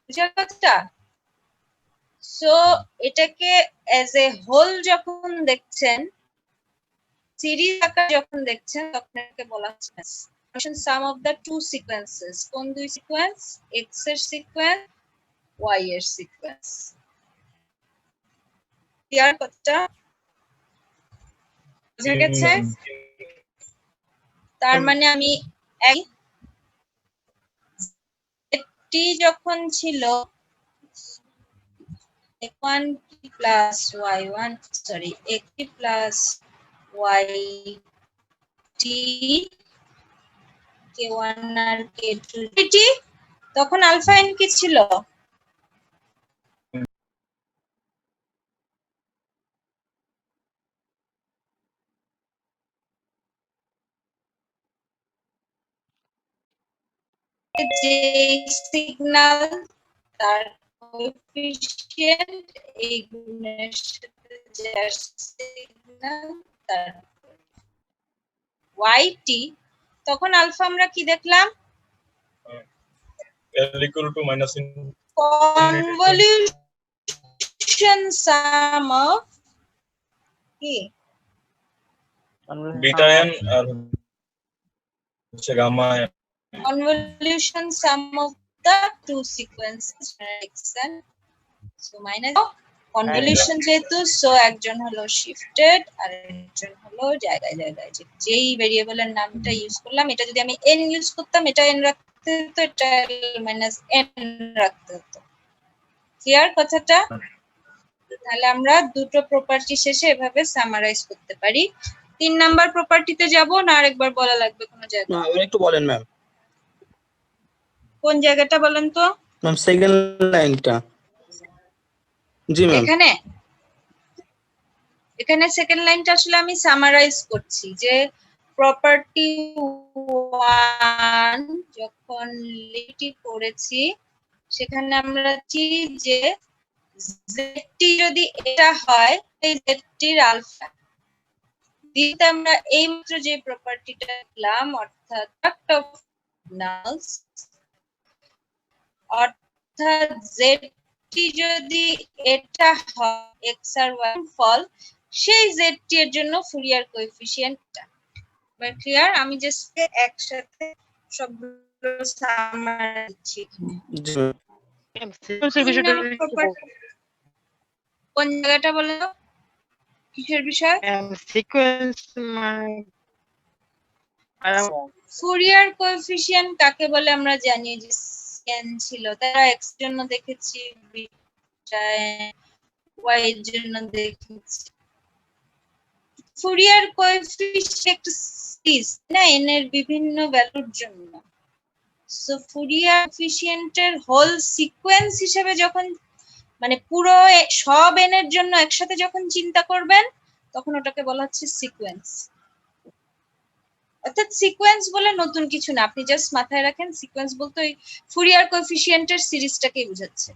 বুঝার কথা? সো এটাকে এজ এ হোল যখন দেখছেন, সিরিজ আকারে যখন দেখছেন, তখন এটাকে বলা হচ্ছে sum of the two sequences. কোন দুই সিকোয়েন্স? এক্স এর সিকোয়েন্স, ওয়াই এর সিকোয়েন্স। ক্লিয়ার কথাটা? বুঝা গেছে? তার মানে আমি টি যখন ছিল x1 plus y1, sorry x3 plus yt k1 আর k2 টি, তখন আলফা এন কি ছিল? যে সিগন্যাল তার কোএফিসিয়েন্ট এই গুণের সাথে যার সিগন্যাল তার yt, তখন আলফা আমরা কি দেখলাম? L equal to minus convolution sum of কি? বিটা n আর হচ্ছে gamma n। Convolution sum of the two sequences x and so minus convolution যেহেতু, সো একজন হলো শিফটেড আর একজন হলো জায়গায় জায়গায়। যেই ভেরিয়েবলের নামটা ইউজ করলাম, এটা যদি আমি n ইউজ করতাম, এটা n রাখতে হতো, এটা -n রাখতে হতো। ক্লিয়ার কথাটা? তাহলে আমরা দুটো প্রপার্টি শেষে এভাবে সামারাইজ করতে পারি। 3 নাম্বার প্রপার্টিতে যাব না আরেকবার বলা লাগবে কোন জায়গা? না একটু বলেন ম্যাম। কোন জায়গাটা বলেন তো? ম্যাম সেকেন্ড লাইনটা। জি ম্যাম। এখানে সেকেন্ড লাইনটা আসলে আমি সামারাইজ করছি যে প্রপার্টি 1 যখন লিটি করেছি, সেখানে আমরা কি যে জেডটি যদি এটা হয় এই জেডটির আলফা দিতে আমরা এইমাত্র যে প্রপার্টিটা পেলাম অর্থাৎ প্রোডাক্ট অফ নালস অর্থাৎ জেডটি যদি এটা হয় এক্স আর ওয়াই ফল সেই জেডটি এর জন্য ফুরিয়ার কোএফিসিয়েন্টটা ক্লিয়ার আমি জাস্ট একসাথে সবগুলো সামারি দিচ্ছি ম্যাম সিকোয়েন্সের বিষয়টা একটু বলুন। কোন জায়গাটা বলো তো? কিসের বিষয়? ম্যাম সিকোয়েন্স মানে ফুরিয়ার কোএফিসিয়েন্ট কাকে বলে আমরা জানি যে n ছিল তারা x এর জন্য দেখেছি বিটা y এর জন্য দেখেছি ফুরিয়ার কোএফিসিয়েন্ট সিরিজ না n এর বিভিন্ন ভ্যালুর জন্য সো ফুরিয়ার কোএফিসিয়েন্টের হোল সিকোয়েন্স হিসেবে যখন মানে পুরো সব n এর জন্য একসাথে যখন চিন্তা করবেন তখন ওটাকে বলা হচ্ছে সিকোয়েন্স অর্থাৎ সিকোয়েন্স বলে নতুন কিছু না আপনি জাস্ট মাথায় রাখেন সিকোয়েন্স বলতে ওই ফুরিয়ার কোএফিসিয়েন্টের সিরিজটাকেই বোঝাচ্ছে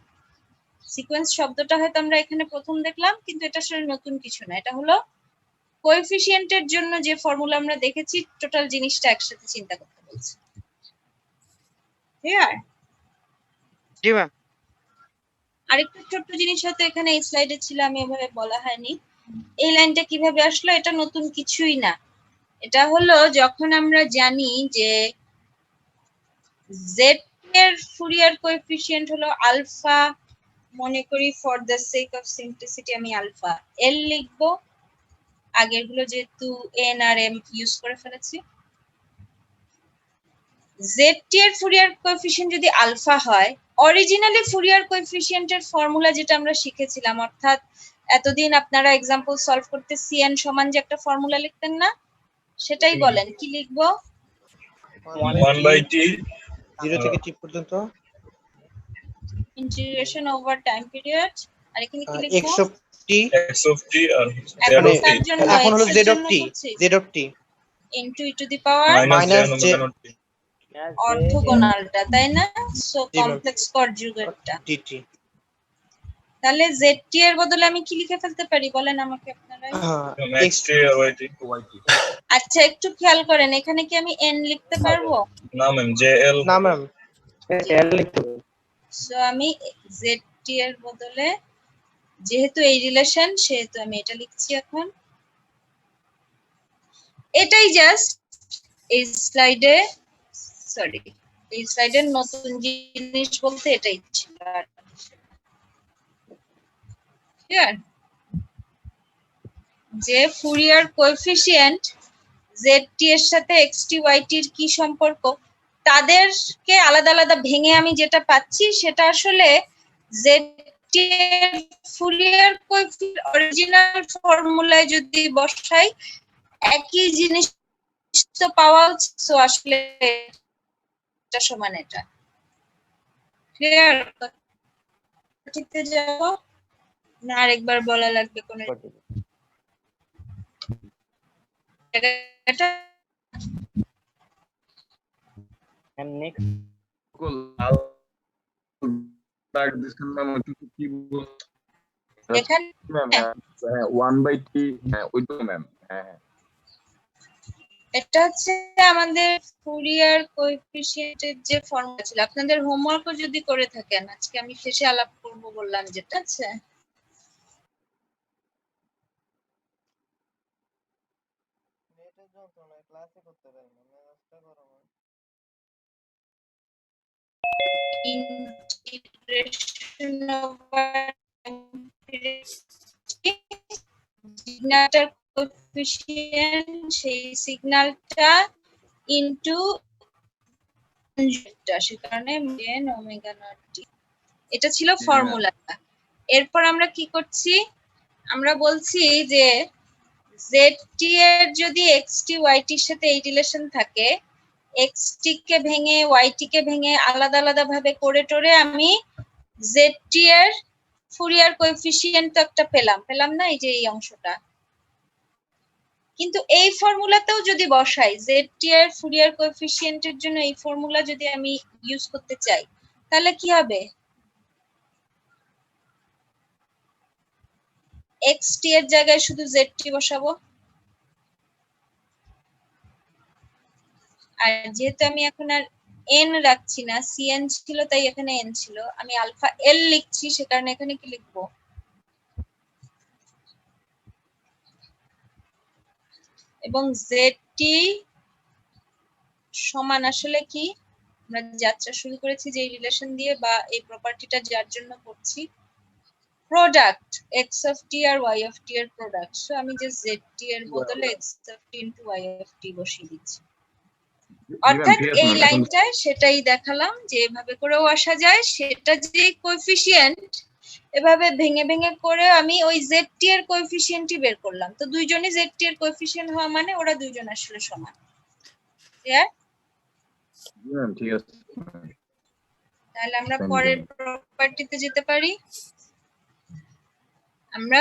সিকোয়েন্স শব্দটা হয়তো আমরা এখানে প্রথম দেখলাম কিন্তু এটা আসলে নতুন কিছু না এটা হলো কোএফিসিয়েন্টের জন্য যে ফর্মুলা আমরা দেখেছি টোটাল জিনিসটা একসাথে চিন্তা করতে বলছে ক্লিয়ার জি ম্যাম আরেকটা ছোট্ট জিনিস হয়তো এখানে এই স্লাইডে ছিল আমি এভাবে বলা হয়নি এই লাইনটা কিভাবে আসলো এটা নতুন কিছুই না এটা হলো যখন আমরা জানি যে z এর ফুরিয়ার কোএফিসিয়েন্ট হলো আলফা মনে করি for the sake of simplicity আমি আলফা l লিখবো আগের গুলো যেহেতু n আর m ইউজ করে ফেলেছি z এর ফুরিয়ার কোএফিসিয়েন্ট যদি আলফা হয় অরিজিনালি ফুরিয়ার কোএফিসিয়েন্টের ফর্মুলা যেটা আমরা শিখেছিলাম অর্থাৎ এতদিন আপনারা এক্সাম্পল সলভ করতে cn সমান যে একটা ফর্মুলা লিখতেন না সেটাই বলেন কি লিখবো 1/t 0 থেকে t পর্যন্ত ইন্টিগ্রেশন ওভার টাইম পিরিয়ড আর এখানে কি x লিখবো of t x of t R z এখন of t তার জন্য এখন হলো x z এর of জন্য t বুঝছি z of t into e to the power minus minus j j omega naught t অর্থোগোনালটা তাই না সো জি ম্যাম। কমপ্লেক্স কনজুগেটটা dt তাহলে zt এর বদলে আমি কি লিখে ফেলতে পারি বলেন আমাকে আপনারা x t আর y t আচ্ছা একটু খেয়াল করেন এখানে কি আমি n লিখতে পারবো না ম্যাম jl না ম্যাম L লিখতে হবে। সো আমি zt এর বদলে যেহেতু এই রিলেশন সেহেতু আমি এটা লিখছি এখন এটাই জাস্ট এই স্লাইডে সরি এই স্লাইডের নতুন জিনিস বলতে এটাই ছিল ক্লিয়ার যে ফুরিয়ার কোএফিসিয়েন্ট zt এর সাথে xt yt এর কি সম্পর্ক তাদেরকে আলাদা আলাদা ভেঙে আমি যেটা পাচ্ছি সেটা আসলে zt এর ফুরিয়ার কোএফিসিয়েন্ট অরিজিনাল ফর্মুলায় যদি বসাই একই জিনিস তো পাওয়া উচিত সো আসলে এটা সমান এটা ক্লিয়ার ঠিকতে যাবো না আরেকবার বলা লাগবে কোন জায়গাটা And next লাল দাগ দিছেন ম্যাম ওইটা কি বলছেন এখানে ম্যাম 1/t হ্যাঁ ওই তো ম্যাম হ্যাঁ হ্যাঁ এটা হচ্ছে আমাদের ফুরিয়ার কোএফিসিয়েন্টের যে ফর্মুলা ছিল আপনাদের হোমওয়ার্কও যদি করে থাকেন আজকে আমি শেষে আলাপ করব বললাম যেটা আছে integration over সিগন্যালটার কোএফিসিয়েন্ট সেই সিগন্যালটা ইনটু সে কারণে n ওমেগা নট t এটা ছিল ফর্মুলাটা এরপর আমরা কি করছি আমরা বলছি যে zt এর যদি xt yt এর সাথে এই রিলেশন থাকে xt কে ভেঙে yt কে ভেঙে আলাদা আলাদা ভাবে করে টোরে আমি zt এর ফুরিয়ার কোএফিসিয়েন্ট তো একটা পেলাম না এই যে এই অংশটা কিন্তু এই ফর্মুলাতেও যদি বসাই zt এর ফুরিয়ার কোএফিসিয়েন্টের জন্য এই ফর্মুলা যদি আমি ইউজ করতে চাই তাহলে কি হবে এক্স টি এর জায়গায় শুধু জেড টি বসাবো। আর যেহেতু আমি এখন আর এন রাখছি না, সিএন ছিল তাই এখানে এন ছিল, আমি আলফা এল লিখছি, সে কারণে এখানে কি লিখবো, এবং জেড টি সমান আসলে কি, আমরা যাত্রা শুরু করেছি যে রিলেশন দিয়ে বা এই প্রপার্টিটা যার জন্য করছি, প্রোডাক্ট এক্স অফ টি আর ওয়াই অফ টি এর প্রোডাক্ট। সো আমি যে জেড টি এর বদলে x of t into y of t বসিয়ে দিচ্ছি। অর্থাৎ ঠিক আছে এই ম্যাম, এখন লাইনটায় সেটাই দেখালাম যে এভাবে করেও আসা যায়, সেটা যে কোএফিসিয়েন্ট এভাবে ভেঙে ভেঙে করে আমি ওই জেড টি এর কোএফিসিয়েন্টই বের করলাম। তো দুইজনই জেড টি এর কোএফিসিয়েন্ট হওয়া মানে ওরা দুইজন আসলে সমান। ক্লিয়ার? জি ম্যাম ঠিক আছে। তাহলে আমরা Thank you, পরের ma'am. প্রপার্টিতে যেতে পারি। আমরা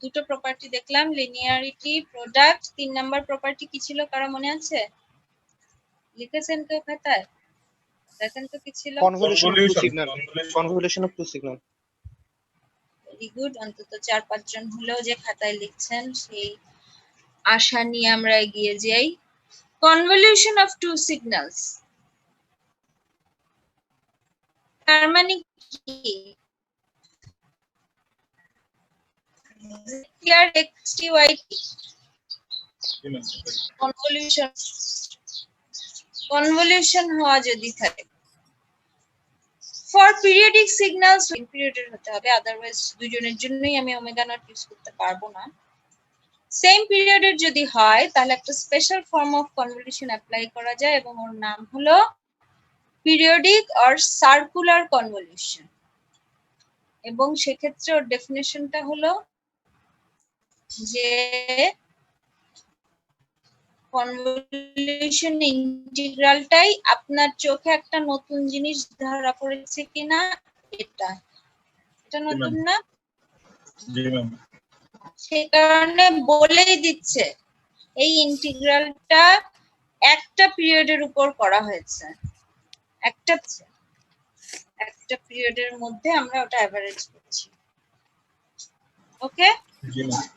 দুটো প্রপার্টি দেখলাম, লিনিয়ারিটি, প্রোডাক্ট। 3 নাম্বার প্রপার্টি কি ছিল কারো মনে আছে? লিখেছেন কেউ খাতায়? দেখেন তো কি ছিল। Convolution of two Convolution, signal, convolution. Convolution of two signal. Very good, অন্তত 4-5 জন হলেও যে খাতায় লিখছেন সেই আশা নিয়ে আমরা এগিয়ে যাই। কনভলিউশন অফ টু সিগন্যালস তার মানে কি? আর এক্সটি ওয়াই কনভলিউশন হওয়া যদি থাকে, ফর পিরিয়ডিক সিগন্যালস পিরিয়ডের হতে হবে, আদারওয়াইজ দুজনের জন্যই আমি ওমেগা নট ইউজ করতে পারবো না। সেম পিরিয়ডের যদি হয় তাহলে একটা special form of convolution apply করা যায় এবং ওর নাম হলো পিরিয়ডিক অর সার্কুলার কনভলিউশন। এবং সেক্ষেত্রে ওর ডেফিনেশনটা হলো যে কনভলিউশন ইন্টিগ্রালটাই আপনার চোখে একটা নতুন জিনিস ধরা পড়েছে কিনা, এটা নতুন না, জি ম্যাম। সে কারণে বলেই দিচ্ছে এই ইন্টিগ্রালটা একটা পিরিয়ডের উপর করা হয়েছে, একটা পিরিয়ডের মধ্যে আমরা ওটা এভারেজ করছি। ওকে, জি ম্যাম।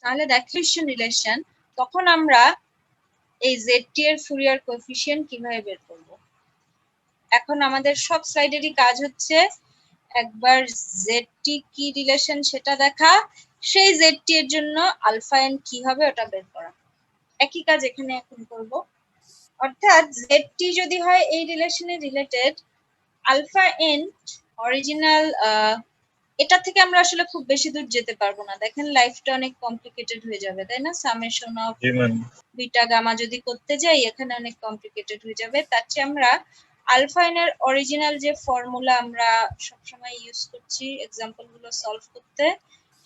তাহলে দেখেন রিলেশন, তখন আমরা এই জেড টি এর ফুরিয়ার কোএফিসিয়েন্ট কিভাবে বের করব। এখন আমাদের সব স্লাইডেরই কাজ হচ্ছে একবার জেড টি কি রিলেশন সেটা দেখা, সেই জেড টি এর জন্য আলফা এন কি হবে ওটা বের করা। একই কাজ এখানে এখন করব। অর্থাৎ জেড টি যদি হয় এই রিলেশনে রিলেটেড, আলফা এন অরিজিনাল, এটা থেকে আমরা আসলে খুব বেশি দূর যেতে পারবো না। দেখেন লাইফটা অনেক কমপ্লিকেটেড হয়ে যাবে, তাই না? সামেশন অফ জি ম্যাম। বিটা গামা যদি করতে যাই এখানে অনেক কমপ্লিকেটেড হয়ে যাবে। তার চেয়ে আমরা আলফা এন এর অরিজিনাল যে ফর্মুলা আমরা সবসময় ইউজ করছি এক্সাম্পল গুলো সলভ করতে,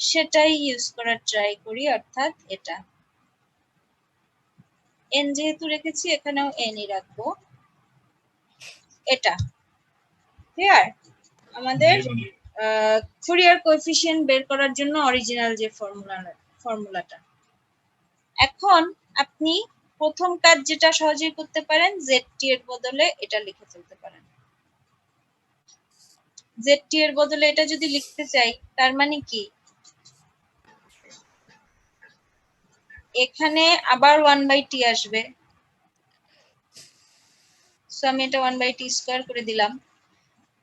সেটাই ইউজ করার ট্রাই করি, অর্থাৎ এটা। এন যেহেতু রেখেছি এখানেও এনই রাখবো, এটা। ক্লিয়ার? আমাদের ফুরিয়ার কোএফিসিয়েন্ট বের করার জন্য অরিজিনাল যে ফর্মুলাটা। এখন আপনি প্রথম কাজ যেটা সহজেই করতে পারেন, জেড টি এর বদলে এটা লিখে ফেলতে পারেন। জেড টি এর বদলে এটা যদি লিখতে চাই তার মানে কি, এখানে আবার 1/t আসবে, সো আমি এটা 1/t স্কয়ার করে দিলাম।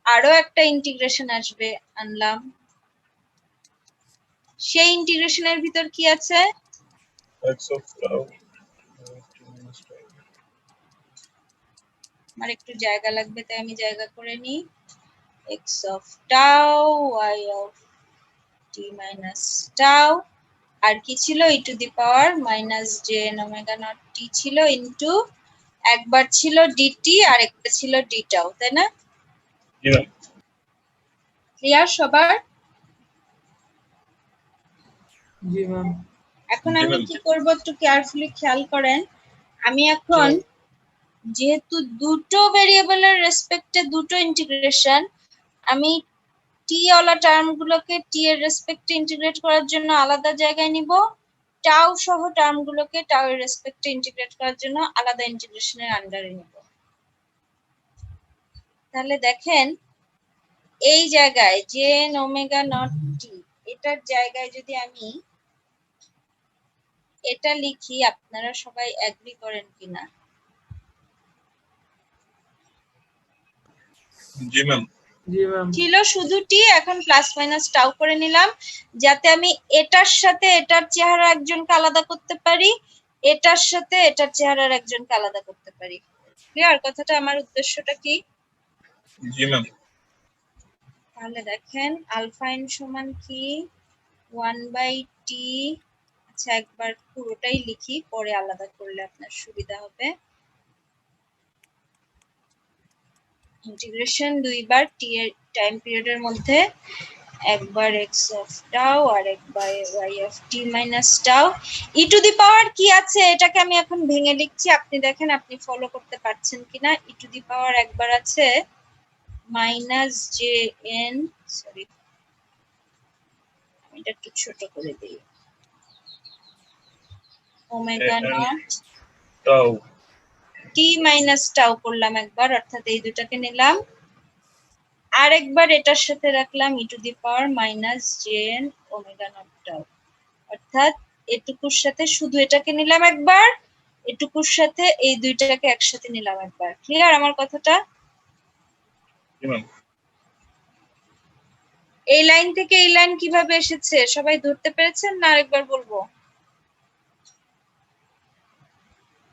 আরো একটা ইন্টিগ্রেশন আসবে, আনলাম। সেই ইন্টিগ্রেশনের ভিতর কি আছে? x of tau আমার একটু জায়গা লাগবে তাই আমি জায়গা করে নিই। x of tau y of t minus tau, আর কি ছিল, e to the power minus j omega naught t ছিল, ইনটু একবার ছিল dt আর একটা ছিল d tau, তাই না? জি ম্যাম। ক্লিয়ার সবার? জি ম্যাম। এখন জি আমি ম্যাম। কি করব একটু কেয়ারফুলি খেয়াল করেন। আমি এখন যেহেতু দুটো ভেরিয়েবলের রেসপেক্টে দুটো ইন্টিগ্রেশন, আমি টি ওয়ালা টার্মগুলোকে টি এর রেসপেক্টে ইন্টিগ্রেট করার জন্য আলাদা জায়গায় নিব, টাউ সহ টার্মগুলোকে টাউ এর রেসপেক্টে ইন্টিগ্রেট করার জন্য আলাদা ইন্টিগ্রেশনের আন্ডারে নিব। তাহলে দেখেন এই জায়গায় যে ওমেগা নট টি এটার জায়গায় যদি আমি এটা লিখি, আপনারা সবাই এগ্রি করেন কিনা? জি ম্যাম। জি ম্যাম। ছিল শুধু টি, এখন প্লাস মাইনাস টাউ করে নিলাম, যাতে আমি এটার সাথে এটার চেহারা একজনকে আলাদা করতে পারি, এটার সাথে এটার চেহারার একজনকে আলাদা করতে পারি। ক্লিয়ার কথাটা? আমার উদ্দেশ্যটা কি? জি ম্যাম। তাহলে দেখেন আলফা এন সমান কি 1/t। আচ্ছা একবার পুরোটাই লিখি, পরে আলাদা করলে আপনার সুবিধা হবে। ইন্টিগ্রেশন দুইবার টি এর টাইম পিরিয়ডের মধ্যে, একবার x অফ টাউ আর একবার y of t minus tau. e to the power কি আছে এটাকে আমি এখন ভেঙে লিখছি, আপনি দেখেন আপনি ফলো করতে পারছেন কিনা। e টু দি পাওয়ার একবার আছে মাইনাস জে এন, সরি আমি এটা একটু ছোট করে দিই, ওমেগা নট টাউ টি মাইনাস টাউ করলাম একবার, অর্থাৎ এই দুটাকে নিলাম, আরেকবার এটার সাথে রাখলাম e to the power minus gen omega nought tau, অর্থাৎ এটুকুর সাথে শুধু এটাকে নিলাম একবার, এটুকুর সাথে এই দুইটাকে একসাথে নিলাম একবার। ক্লিয়ার আমার কথাটা? জি ম্যাম। এই লাইন থেকে এই লাইন কিভাবে এসেছে সবাই ধরতে পেরেছেন না আরেকবার বলবো?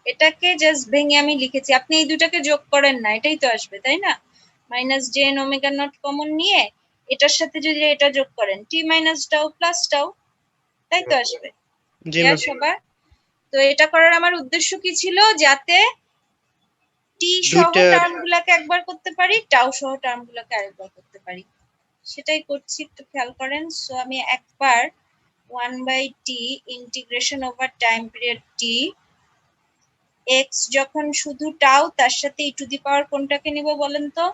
এটাকে জাস্ট ভেঙে আমি লিখেছি, আপনি এই দুটাকে যোগ করেন না, এটাই তো আসবে তাই না? Minus gen omega not common নিয়ে এটার সাথে যদি এটা যোগ করেন t minus tau plus tau, তাই তো আসবে। জি ম্যাম। সবার তো এটা করার আমার উদ্দেশ্য কি ছিল, যাতে টি সহ দুইটা- টার্ম গুলাকে একবার করতে পারি, টাউ সহ টার্ম গুলাকে আরেকবার করতে পারি, সেটাই করছি, একটু খেয়াল করেন। সো আমি একবার 1/t integration over time period t, x যখন শুধু টাউ তার সাথে ই টু দি পাওয়ার কোনটাকে নিব বলেন তো?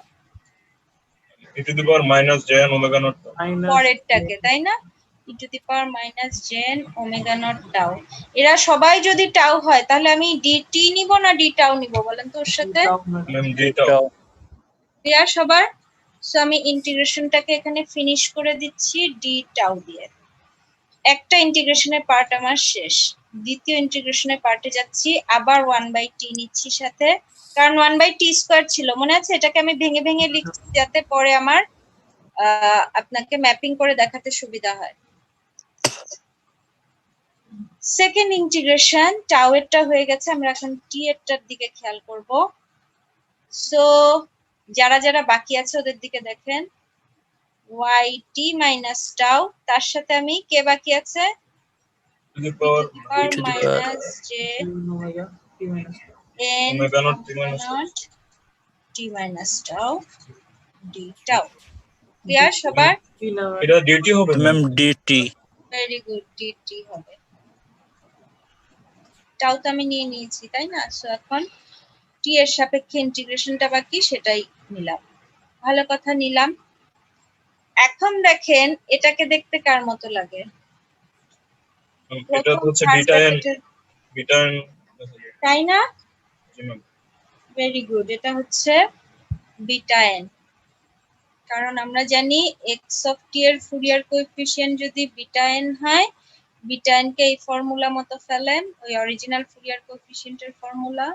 E to the power minus gen omega nought tau. পরেরটাকে, তাই না? E to the power minus gen omega nought tau. এরা সবাই যদি টাউ হয় তাহলে আমি ডিটি নিব না ডি টাউ নিব বলেন তো ওর সাথে? ম্যাম জি টাউ। ক্লিয়ার সবার? সো আমি ইন্টিগ্রেশনটাকে এখানে ফিনিশ করে দিচ্ছি ডি টাউ দিয়ে। একটা ইন্টিগ্রেশনের পার্ট আমার শেষ, দ্বিতীয় ইন্টিগ্রেশনের পার্টে যাচ্ছি, আবার 1/t নিচ্ছি সাথে, কারণ 1/t স্কয়ার ছিল মনে আছে, এটাকে আমি ভেঙে ভেঙে লিখছি যাতে পরে আমার আপনাকে ম্যাপিং করে দেখাতে সুবিধা হয়। সেকেন্ড ইন্টিগ্রেশন টাউ এরটা হয়ে গেছে, আমরা এখন টি এরটার দিকে খেয়াল করব। সো যারা যারা বাকি আছে ওদের দিকে দেখেন, yt মাইনাস টাউ, তার সাথে আমি কে বাকি আছে to the power E to the power minus j n omega not t minus naught t minus tau d tau. Clear সবার? এটা ডিটি হবে ma'am dt. Very good, d t হবে। টাউ তো আমি নিয়ে নিয়েছি তাই না? সো এখন টি এর সাপেক্ষে ইন্টিগ্রেশনটা বাকি, সেটাই নিলাম, ভালো কথা নিলাম। এখন দেখেন এটাকে দেখতে কার মতো লাগে? এটা তো হচ্ছে বিটা এন, বিটা এন। তাই না? জি ম্যাম। ভেরি গুড, এটা হচ্ছে বিটা এন, কারণ আমরা জানি এক্স অফ টি এর ফুরিয়ার কোএফিসিয়েন্ট যদি বিটা এন হয়, বিটা এন কে এই ফর্মুলা মতো ফেলেন, ওই অরিজিনাল ফুরিয়ার কোএফিসিয়েন্টের ফর্মুলা।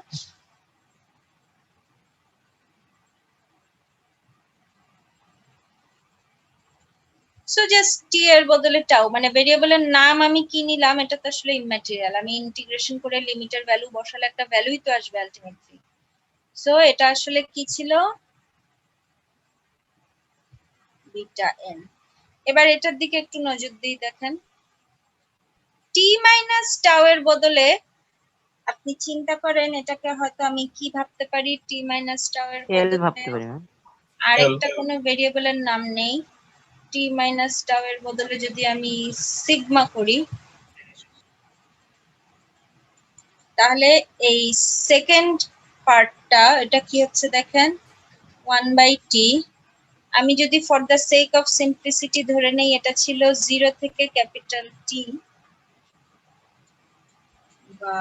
সো জাস্ট টি এর বদলে টাউ, মানে ভেরিয়েবলের নাম আমি কি নিলাম এটা তো আসলে ইম্যাটেরিয়াল, আমি ইন্টিগ্রেশন করে লিমিটের ভ্যালু বসালে একটা ভ্যালুই তো আসবে আলটিমেটলি। সো এটা আসলে কি ছিল? Beta N. এবার এটার দিকে একটু নজর দিই, দেখেন টি মাইনাস টাউ এর বদলে আপনি চিন্তা করেন এটাকে হয়তো আমি কি ভাবতে পারি, টি মাইনাস টাউ এর এল বদলে ভাবতে পারি না? আরেকটা কোনো ভেরিয়েবলের নাম নেই, টি মাইনাস টাউ এর বদলে যদি আমি সিগমা করি, তাহলে এই সেকেন্ড পার্টটা এটা কি হচ্ছে দেখেন 1/t। আমি যদি for the sake of simplicity ধরে নেই এটা ছিল 0 থেকে ক্যাপিটাল টি, বা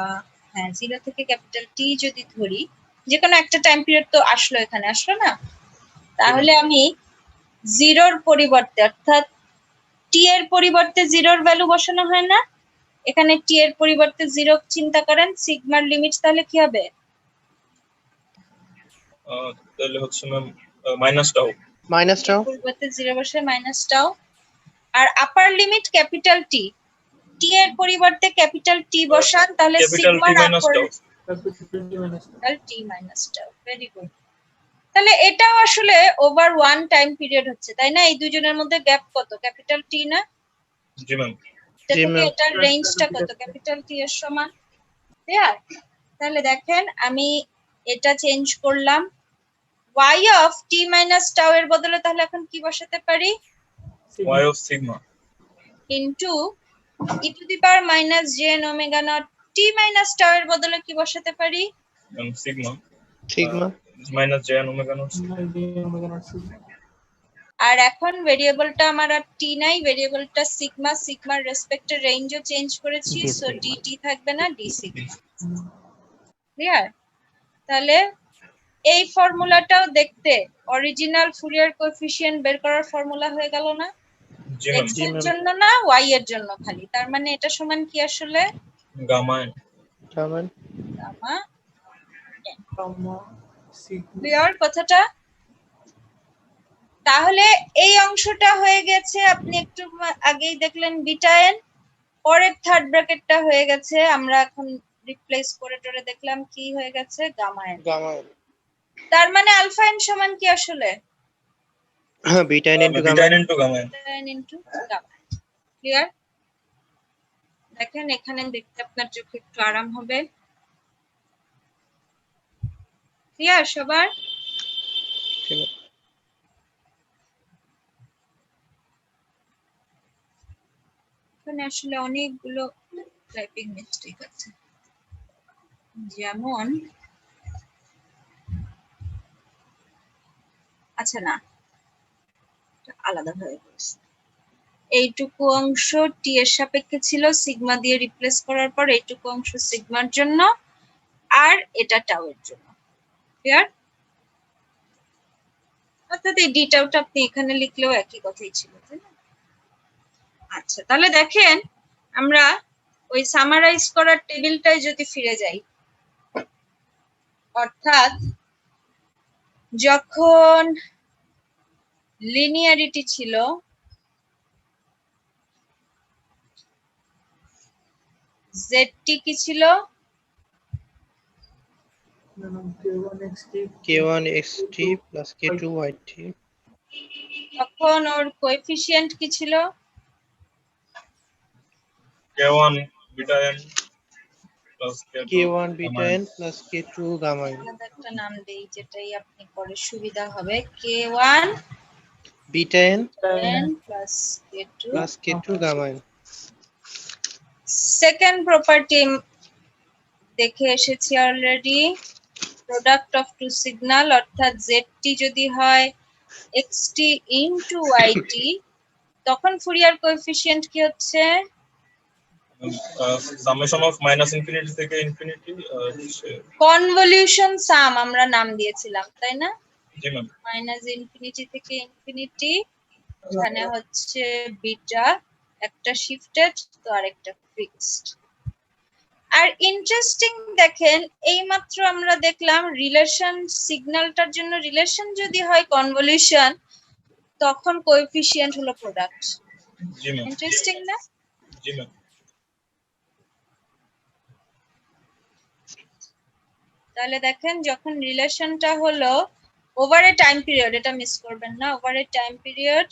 হ্যাঁ 0 থেকে ক্যাপিটাল টি যদি ধরি, যে কোনো একটা টাইম পিরিয়ড তো আসলো, এখানে আসলো না, তাহলে আমি জিরোর পরিবর্তে অর্থাৎ টি এর পরিবর্তে জিরোর ভ্যালু বসানো হয় না, এখানে টি এর পরিবর্তে জিরো চিন্তা করেন, সিগমার লিমিট তাহলে কি হবে? তাহলে হচ্ছে ম্যাম মাইনাস টাও। মাইনাস টাও পরিবর্তে জিরো বসে মাইনাস টাও। আর আপার লিমিট ক্যাপিটাল টি, টি এর পরিবর্তে ক্যাপিটাল টি বসান, তাহলে ক্যাপিটাল টি সিগমার মাইনাস আপার টাও। টি মাইনাস টাও। Very good. তাহলে এটাও আসলে ওভার ওয়ান টাইম পিরিয়ড হচ্ছে, তাই না? এই দুজনের মধ্যে গ্যাপ কত? ক্যাপিটাল টি না? জি ম্যাম। এটা জি, থেকে ma'am. এটার রেঞ্জটা কত? ক্যাপিটাল টি এর সমান। ক্লিয়ার? তাহলে দেখেন আমি এটা চেঞ্জ করলাম, y of T minus tau এর বদলে তাহলে এখন কি বসাতে পারি? y of sigma into e to the power minus j n omega not t minus tau এর বদলে কি বসাতে পারি? Sigma sigma minus j n omega nought. আর এখন ভেরিয়েবলটা আমার আর টি নাই, ভেরিয়েবলটা সিগমা, সিগমার রেসপেক্টে রেঞ্জও চেঞ্জ করেছি, সো ডিটি থাকবে না, ডি সিগমা। ক্লিয়ার? তাহলে এই ফর্মুলাটাও দেখতে অরিজিনাল ফুরিয়ার কোএফিসিয়েন্ট বের করার ফর্মুলা হয়ে গেল না? জি ম্যাম। এক্স এর জন্য না, ওয়াই এর জন্য খালি। তার মানে এটা সমান কি আসলে? Gamma n. সমান গামা। ক্লিয়ার কথাটা? তাহলে এই অংশটা হয়ে গেছে, আপনি একটু আগেই দেখলেন বিটা এন, পরের থার্ড ব্র্যাকেটটা হয়ে গেছে, আমরা এখন রিপ্লেস করে টরে দেখলাম কি হয়ে গেছে, গামা এন। গামা তার মানে আলফা এন সমান কি আসলে? Beta n into beta gamma n into gamma n. Beta n into gamma. Clear? দেখেন এখানে দেখতে আপনার চোখে একটু আরাম হবে। ক্লিয়ার সবার? এখানে আসলে অনেকগুলো টাইপিং মিস্টেক আছে, যেমন আচ্ছা না, আলাদা হয়ে গেছে। এইটুকু অংশ টি এর সাপেক্ষে ছিল, সিগমা দিয়ে রিপ্লেস করার পর এইটুকু অংশ সিগমার জন্য আর এটা টাউ এর জন্য। ক্লিয়ার? অর্থাৎ এই ডি টাউটা আপনি এখানে লিখলেও একই কথাই ছিল, তাই না? আচ্ছা, তাহলে দেখেন আমরা ওই সামারাইজ করার টেবিলটায় যদি ফিরে যাই, অর্থাৎ যখন লিনিয়ারিটি ছিল, জেডটি কি ছিল? k1 xt plus k2 yt তখন ওর কোএফিসিয়েন্ট কি ছিল? K1 beta n plus k1 beta n plus k2 gamma n আলাদা একটা নাম দেই, যেটাই আপনি পরে সুবিধা হবে। k1 beta n n plus k2 plus k2 gamma n second property দেখে এসেছি already, product of two signal, অর্থাৎ জেডটি যদি হয় xt ইনটু yt, তখন ফুরিয়ার কোএফিসিয়েন্ট কি হচ্ছে? সামেশন অফ মাইনাস ইনফিনিটি থেকে ইনফিনিটি। কনভলিউশন সাম আমরা নাম দিয়েছিলাম, তাই না? জি ম্যাম। মাইনাস ইনফিনিটি থেকে ইনফিনিটি, এখানে হচ্ছে বিটা, একটা শিফটেড তো আরেকটা ফিক্সড। আর ইন্টারেস্টিং দেখেন, এইমাত্র আমরা দেখলাম রিলেশন, সিগন্যালটার জন্য রিলেশন যদি হয় কনভলিউশন, তখন কোএফিসিয়েন্ট হলো প্রোডাক্ট। জি ম্যাম। ইন্টারেস্টিং না? জি ম্যাম। তাহলে দেখেন যখন রিলেশনটা হলো ওভার এ টাইম পিরিয়ড, এটা মিস করবেন না, ওভার এ টাইম পিরিয়ড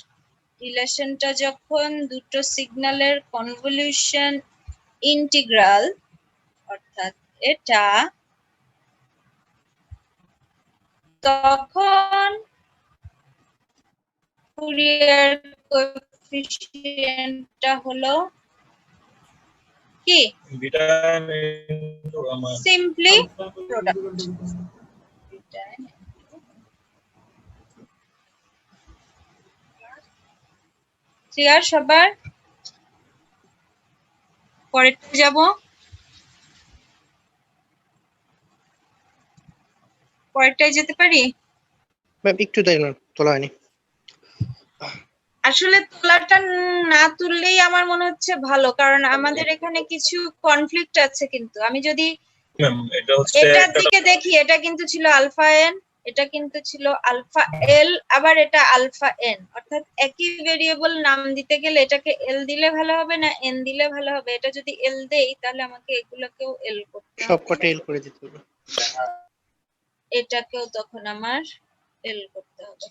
রিলেশনটা যখন দুটো সিগন্যালের কনভলিউশন ইন্টিগ্রাল, অর্থাৎ এটা, তখন ফুরিয়ার কোএফিসিয়েন্টটা হলো কি? Beta n into gamma n. Simply product. Clear সবার? পরেরটা যাব, পরেরটায় যেতে পারি? ম্যাম একটু দেখ না তোলা হয়নি আসলে তোলাটা না তুললেই আমার মনে হচ্ছে ভালো, কারণ আমাদের এখানে কিছু কনফ্লিক্ট আছে। কিন্তু আমি যদি ম্যাম এটা হচ্ছে এটার একটা দিকে দেখি, এটা কিন্তু ছিল আলফা এন, এটা কিন্তু ছিল আলফা এল, আবার এটা আলফা এন, অর্থাৎ একই ভেরিয়েবল নাম দিতে গেলে এটাকে এল দিলে ভালো হবে না এন দিলে ভালো হবে? এটা যদি এল দেই তাহলে আমাকে এগুলোকেও এল করতে হবে, সবকটা এল করে দিতে হবে। এটাকেও তখন আমার এল করতে হবে।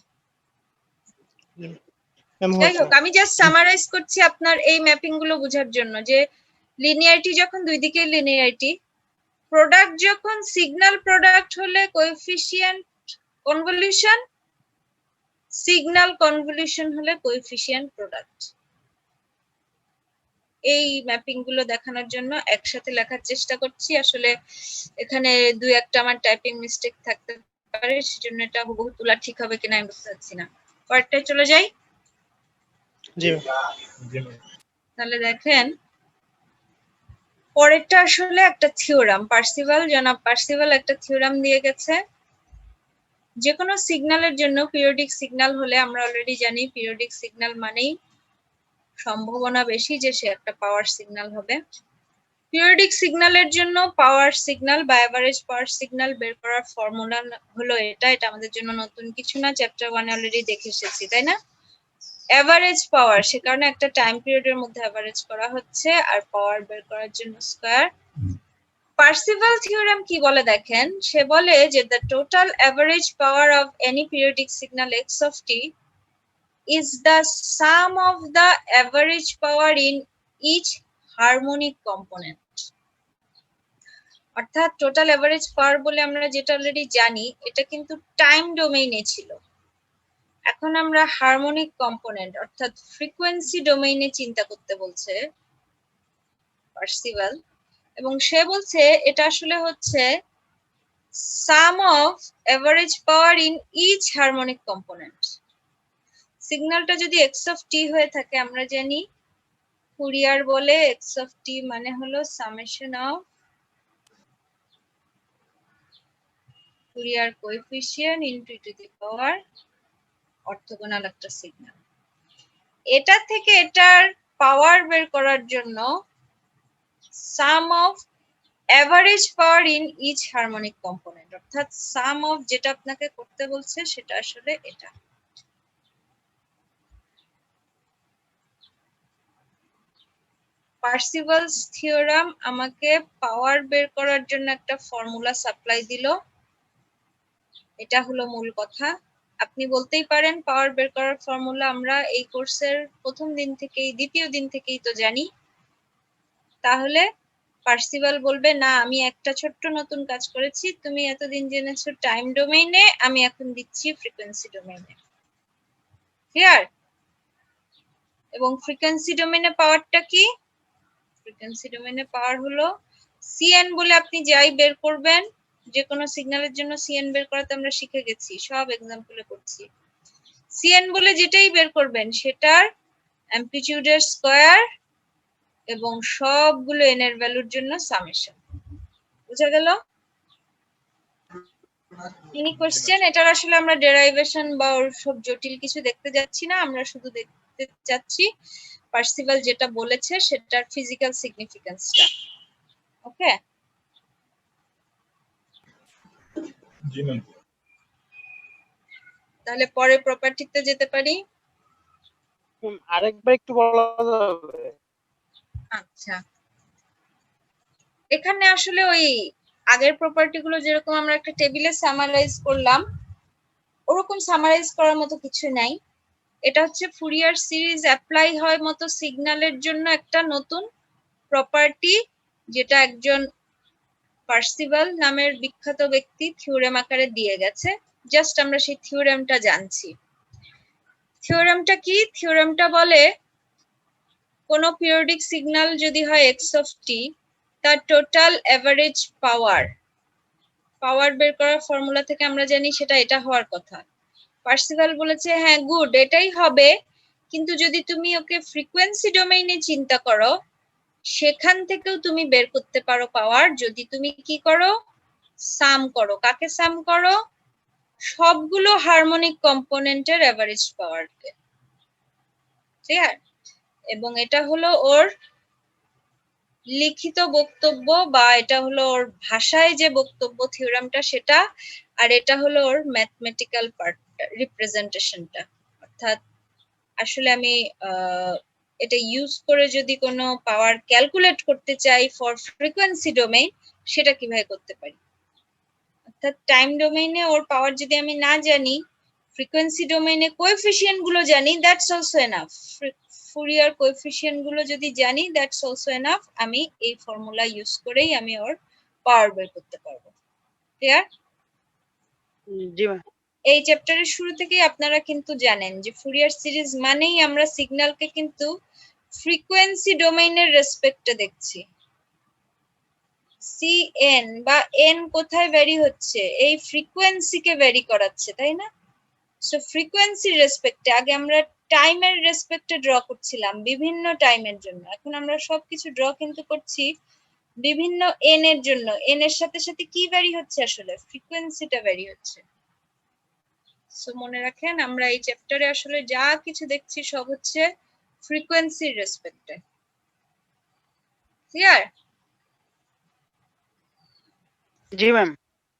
ম্যাম যাই হোক, আমি জাস্ট সামারাইজ করছি আপনার এই ম্যাপিং গুলো বোঝার জন্য যে লিনিয়ারিটি যখন দুই দিকে লিনিয়ারিটি, প্রোডাক্ট যখন সিগন্যাল প্রোডাক্ট হলে কোএফিসিয়েন্ট কনভলিউশন, সিগন্যাল কনভলিউশন হলে কোএফিসিয়েন্ট প্রোডাক্ট। এই ম্যাপিং গুলো দেখানোর জন্য একসাথে লেখার চেষ্টা করছি। আসলে এখানে দুই একটা আমার টাইপিং মিস্টেক থাকতে পারে, সেজন্য এটা হুবহু তোলা ঠিক হবে কিনা আমি বুঝতে পারছি না। পরেরটায় চলে যাই। জি ম্যাম। জি ম্যাম। তাহলে দেখেন, পরেরটা আসলে একটা থিওরাম। জনাব পার্সিভাল একটা থিওরাম দিয়ে গেছে। যে কোনো সিগন্যালের জন্য পিরিয়ডিক সিগন্যাল হলে আমরা অলরেডি জানি পিরিয়ডিক সিগন্যাল মানেই সম্ভাবনা বেশি যে সে একটা পাওয়ার সিগন্যাল হবে। পিরিয়ডিক সিগন্যালের জন্য পাওয়ার সিগন্যাল বা এভারেজ পাওয়ার সিগন্যাল বের করার ফর্মুলা হলো এটা। এটা আমাদের জন্য নতুন কিছু না, চ্যাপ্টার 1 অলরেডি দেখে এসেছি, তাই না? এভারেজ পাওয়ার, সে কারণে একটা টাইম পিরিয়ডের মধ্যে এভারেজ করা হচ্ছে, আর পাওয়ার বের করার জন্য স্কয়ার। পার্সিভাল থিওরেম কি বলে দেখেন, সে বলে যে the total average power of any periodic signal x of t is the sum of the average power in each harmonic component. অর্থাৎ টোটাল এভারেজ পাওয়ার বলে আমরা যেটা অলরেডি জানি, এটা কিন্তু টাইম ডোমেইনে ছিল। এখন আমরা হারমোনিক কম্পোনেন্ট অর্থাৎ ফ্রিকোয়েন্সি ডোমেইনে চিন্তা করতে বলছে পার্সিভাল, এবং সে বলছে এটা আসলে হচ্ছে sum of average power in each harmonic component. সিগন্যালটা যদি এক্স অফ টি হয়ে থাকে, আমরা জানি ফুরিয়ার বলে এক্স অফ টি মানে হলো summation of Fourier coefficient into e to the power orthogonal একটা সিগন্যাল। এটা থেকে এটার পাওয়ার বের করার জন্য sum of average power in each harmonic component, অর্থাৎ সাম অফ যেটা আপনাকে করতে বলছে সেটা আসলে এটা। পার্সিভালস থিওরাম আমাকে পাওয়ার বের করার জন্য একটা ফর্মুলা সাপ্লাই দিল, এটা হলো মূল কথা। আপনি বলতেই পারেন পাওয়ার বের করার ফর্মুলা আমরা এই কোর্সের প্রথম দিন থেকেই, দ্বিতীয় দিন থেকেই তো জানি। তাহলে পার্সিভাল বলবে না, আমি একটা ছোট্ট নতুন কাজ করেছি, তুমি এতদিন জেনেছো টাইম ডোমেইনে, আমি এখন দিচ্ছি ফ্রিকোয়েন্সি ডোমেইনে। ক্লিয়ার? এবং ফ্রিকোয়েন্সি ডোমেইনে পাওয়ারটা কি? ফ্রিকোয়েন্সি ডোমেইনে পাওয়ার হলো সিএন বলে আপনি যাই বের করবেন, যে কোনো সিগন্যালের জন্য সিএন বের করাতে আমরা শিখে গেছি, সব এক্সাম্পলে করছি। সিএন বলে যেটাই বের করবেন সেটার অ্যামপ্লিটিউডের স্কয়ার এবং সবগুলো এন এর ভ্যালুর জন্য সামেশন। বুঝা গেল? Any question? এটার আসলে আমরা ডেরাইভেশন বা ওর সব জটিল কিছু দেখতে যাচ্ছি না, আমরা শুধু দেখতে যাচ্ছি পার্সিভাল যেটা বলেছে সেটার ফিজিক্যাল সিগনিফিকেন্সটা। ওকে? জি ম্যাম। তাহলে পরে প্রপার্টিতে যেতে পারি। আরেকবার একটু বলা যাবে? আচ্ছা, এখানে আসলে ওই আগের প্রপার্টি গুলো যেরকম আমরা একটা টেবিলে সামারাইজ করলাম, ওরকম সামারাইজ করার মতো কিছু নাই। এটা হচ্ছে ফুরিয়ার সিরিজ অ্যাপ্লাই হয় মতো সিগন্যালের জন্য একটা নতুন প্রপার্টি, যেটা একজন পার্সিভাল নামের বিখ্যাত ব্যক্তি থিওরেম আকারে দিয়ে গেছে। জাস্ট আমরা সেই থিওরেমটা জানছি। থিওরেমটা কি? থিওরেমটা বলে কোন পিরিয়ডিক সিগন্যাল যদি হয় এক্স অফ টি, তার টোটাল এভারেজ পাওয়ার বের করার ফর্মুলা থেকে আমরা জানি সেটা এটা হওয়ার কথা। পার্সিভাল বলেছে হ্যাঁ গুড, এটাই হবে, কিন্তু যদি তুমি ওকে ফ্রিকোয়েন্সি ডোমেইনে চিন্তা করো, সেখান থেকেও তুমি বের করতে পারো পাওয়ার, যদি তুমি কি করো? সাম করো। কাকে সাম করো? সবগুলো হারমোনিক কম্পোনেন্টের এভারেজ পাওয়ারকে। ক্লিয়ার? এবং এটা হলো ওর লিখিত বক্তব্য বা এটা হলো ওর ভাষায় যে বক্তব্য থিওরামটা সেটা, আর এটা হলো ওর ম্যাথমেটিক্যাল পার্ট রিপ্রেজেন্টেশনটা। অর্থাৎ আসলে আমি এটা ইউজ করে যদি কোনো পাওয়ার ক্যালকুলেট করতে চাই ফর ফ্রিকোয়েন্সি ডোমেইন, সেটা কিভাবে করতে পারি। অর্থাৎ টাইম ডোমেইনে ওর পাওয়ার যদি আমি না জানি, ফ্রিকোয়েন্সি ডোমেইনে কোএফিসিয়েন্ট গুলো জানি, that's also enough. Fourier coefficient গুলো যদি জানি, দ্যাটস অলসো এনাফ। আমি এই ফর্মুলা ইউজ করেই আমি ওর পাওয়ার বের করতে পারবো। ক্লিয়ার? জি ম্যাম। এই চ্যাপ্টারের শুরু থেকেই আপনারা কিন্তু জানেন যে ফুরিয়ার সিরিজ মানেই আমরা সিগন্যালকে কিন্তু ফ্রিকোয়েন্সি ডোমেইনের রেসপেক্টে দেখছি। সিএন বা এন কোথায় ভ্যারি হচ্ছে? এই ফ্রিকোয়েন্সিকে ভ্যারি করাচ্ছে, তাই না? সো ফ্রিকোয়েন্সির রেসপেক্টে আগে আমরা টাইমের রেসপেক্টে ড্র করছিলাম বিভিন্ন টাইমের জন্য, এখন আমরা সবকিছু ড্র কিন্তু করছি বিভিন্ন এন এর জন্য। এন এর সাথে সাথে কি ভ্যারি হচ্ছে? আসলে ফ্রিকোয়েন্সিটা ভ্যারি হচ্ছে। সো মনে রাখেন, আমরা এই চ্যাপ্টারে আসলে যা কিছু দেখছি সব হচ্ছে ফ্রিকোয়েন্সির রেসপেক্টে। ক্লিয়ার? জি ম্যাম।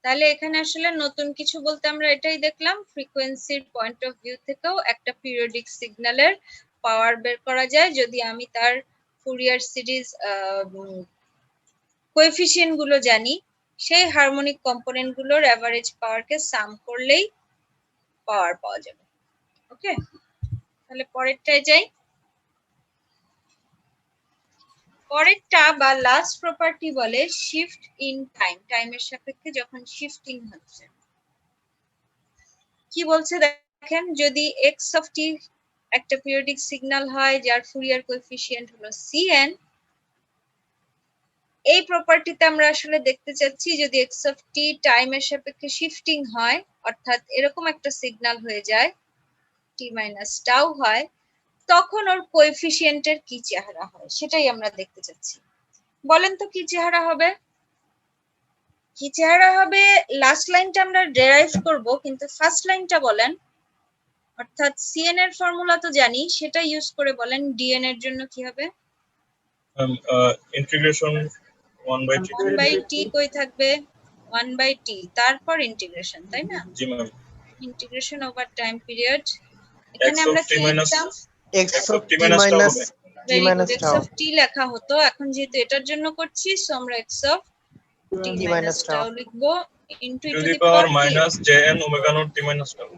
তাহলে এখানে আসলে নতুন কিছু বলতে আমরা এটাই দেখলাম, ফ্রিকোয়েন্সির পয়েন্ট অফ ভিউ থেকেও একটা পিরিয়ডিক সিগন্যালের পাওয়ার বের করা যায় যদি আমি তার ফুরিয়ার সিরিজ কোএফিসিয়েন্ট গুলো জানি। সেই হারমোনিক কম্পোনেন্ট গুলোর এভারেজ পাওয়ারকে সাম করলেই পাওয়ার পাওয়া যাবে। ওকে, তাহলে পরেরটায় যাই। পরেরটা বা লাস্ট প্রপার্টি বলে শিফট ইন টাইম। টাইমের সাপেক্ষে যখন শিফটিং হচ্ছে, কি বলছে দেখেন, যদি এক্স অফ টি একটা পিরিয়ডিক সিগন্যাল হয় যার ফুরিয়ার কোএফিসিয়েন্ট হলো সিএন, এই প্রপার্টিতে আমরা আসলে দেখতে চাচ্ছি যদি এক্স অফ টি টাইমের সাপেক্ষে শিফটিং হয়, অর্থাৎ এরকম একটা সিগন্যাল হয়ে যায় টি মাইনাস টাউ হয়, তখন ওর কোএফিসিয়েন্টের কি চেহারা হয় সেটাই আমরা দেখতে চাচ্ছি। বলেন তো কি চেহারা হবে? কি চেহারা হবে? লাস্ট লাইনটা আমরা ডেরাইভ করব, কিন্তু ফার্স্ট লাইনটা বলেন। অর্থাৎ সিএন এর ফর্মুলা তো জানি, সেটা ইউজ করে বলেন ডিএন এর জন্য কি হবে। ইন্টিগ্রেশন 1/t 1/t কই থাকবে? 1/t তারপর ইন্টিগ্রেশন, তাই না? জি ma'am. Integration over time period. এখানে x আমরা of t কি minus লিখতাম? x x of of t t minus tau minus হবে। t very good, minus x tau of t লেখা হতো, এখন যেহেতু এটার জন্য করছি সো আমরা x of t t minus minus tau tau লিখবো into to to the the power power minus jn omega naught t minus tau।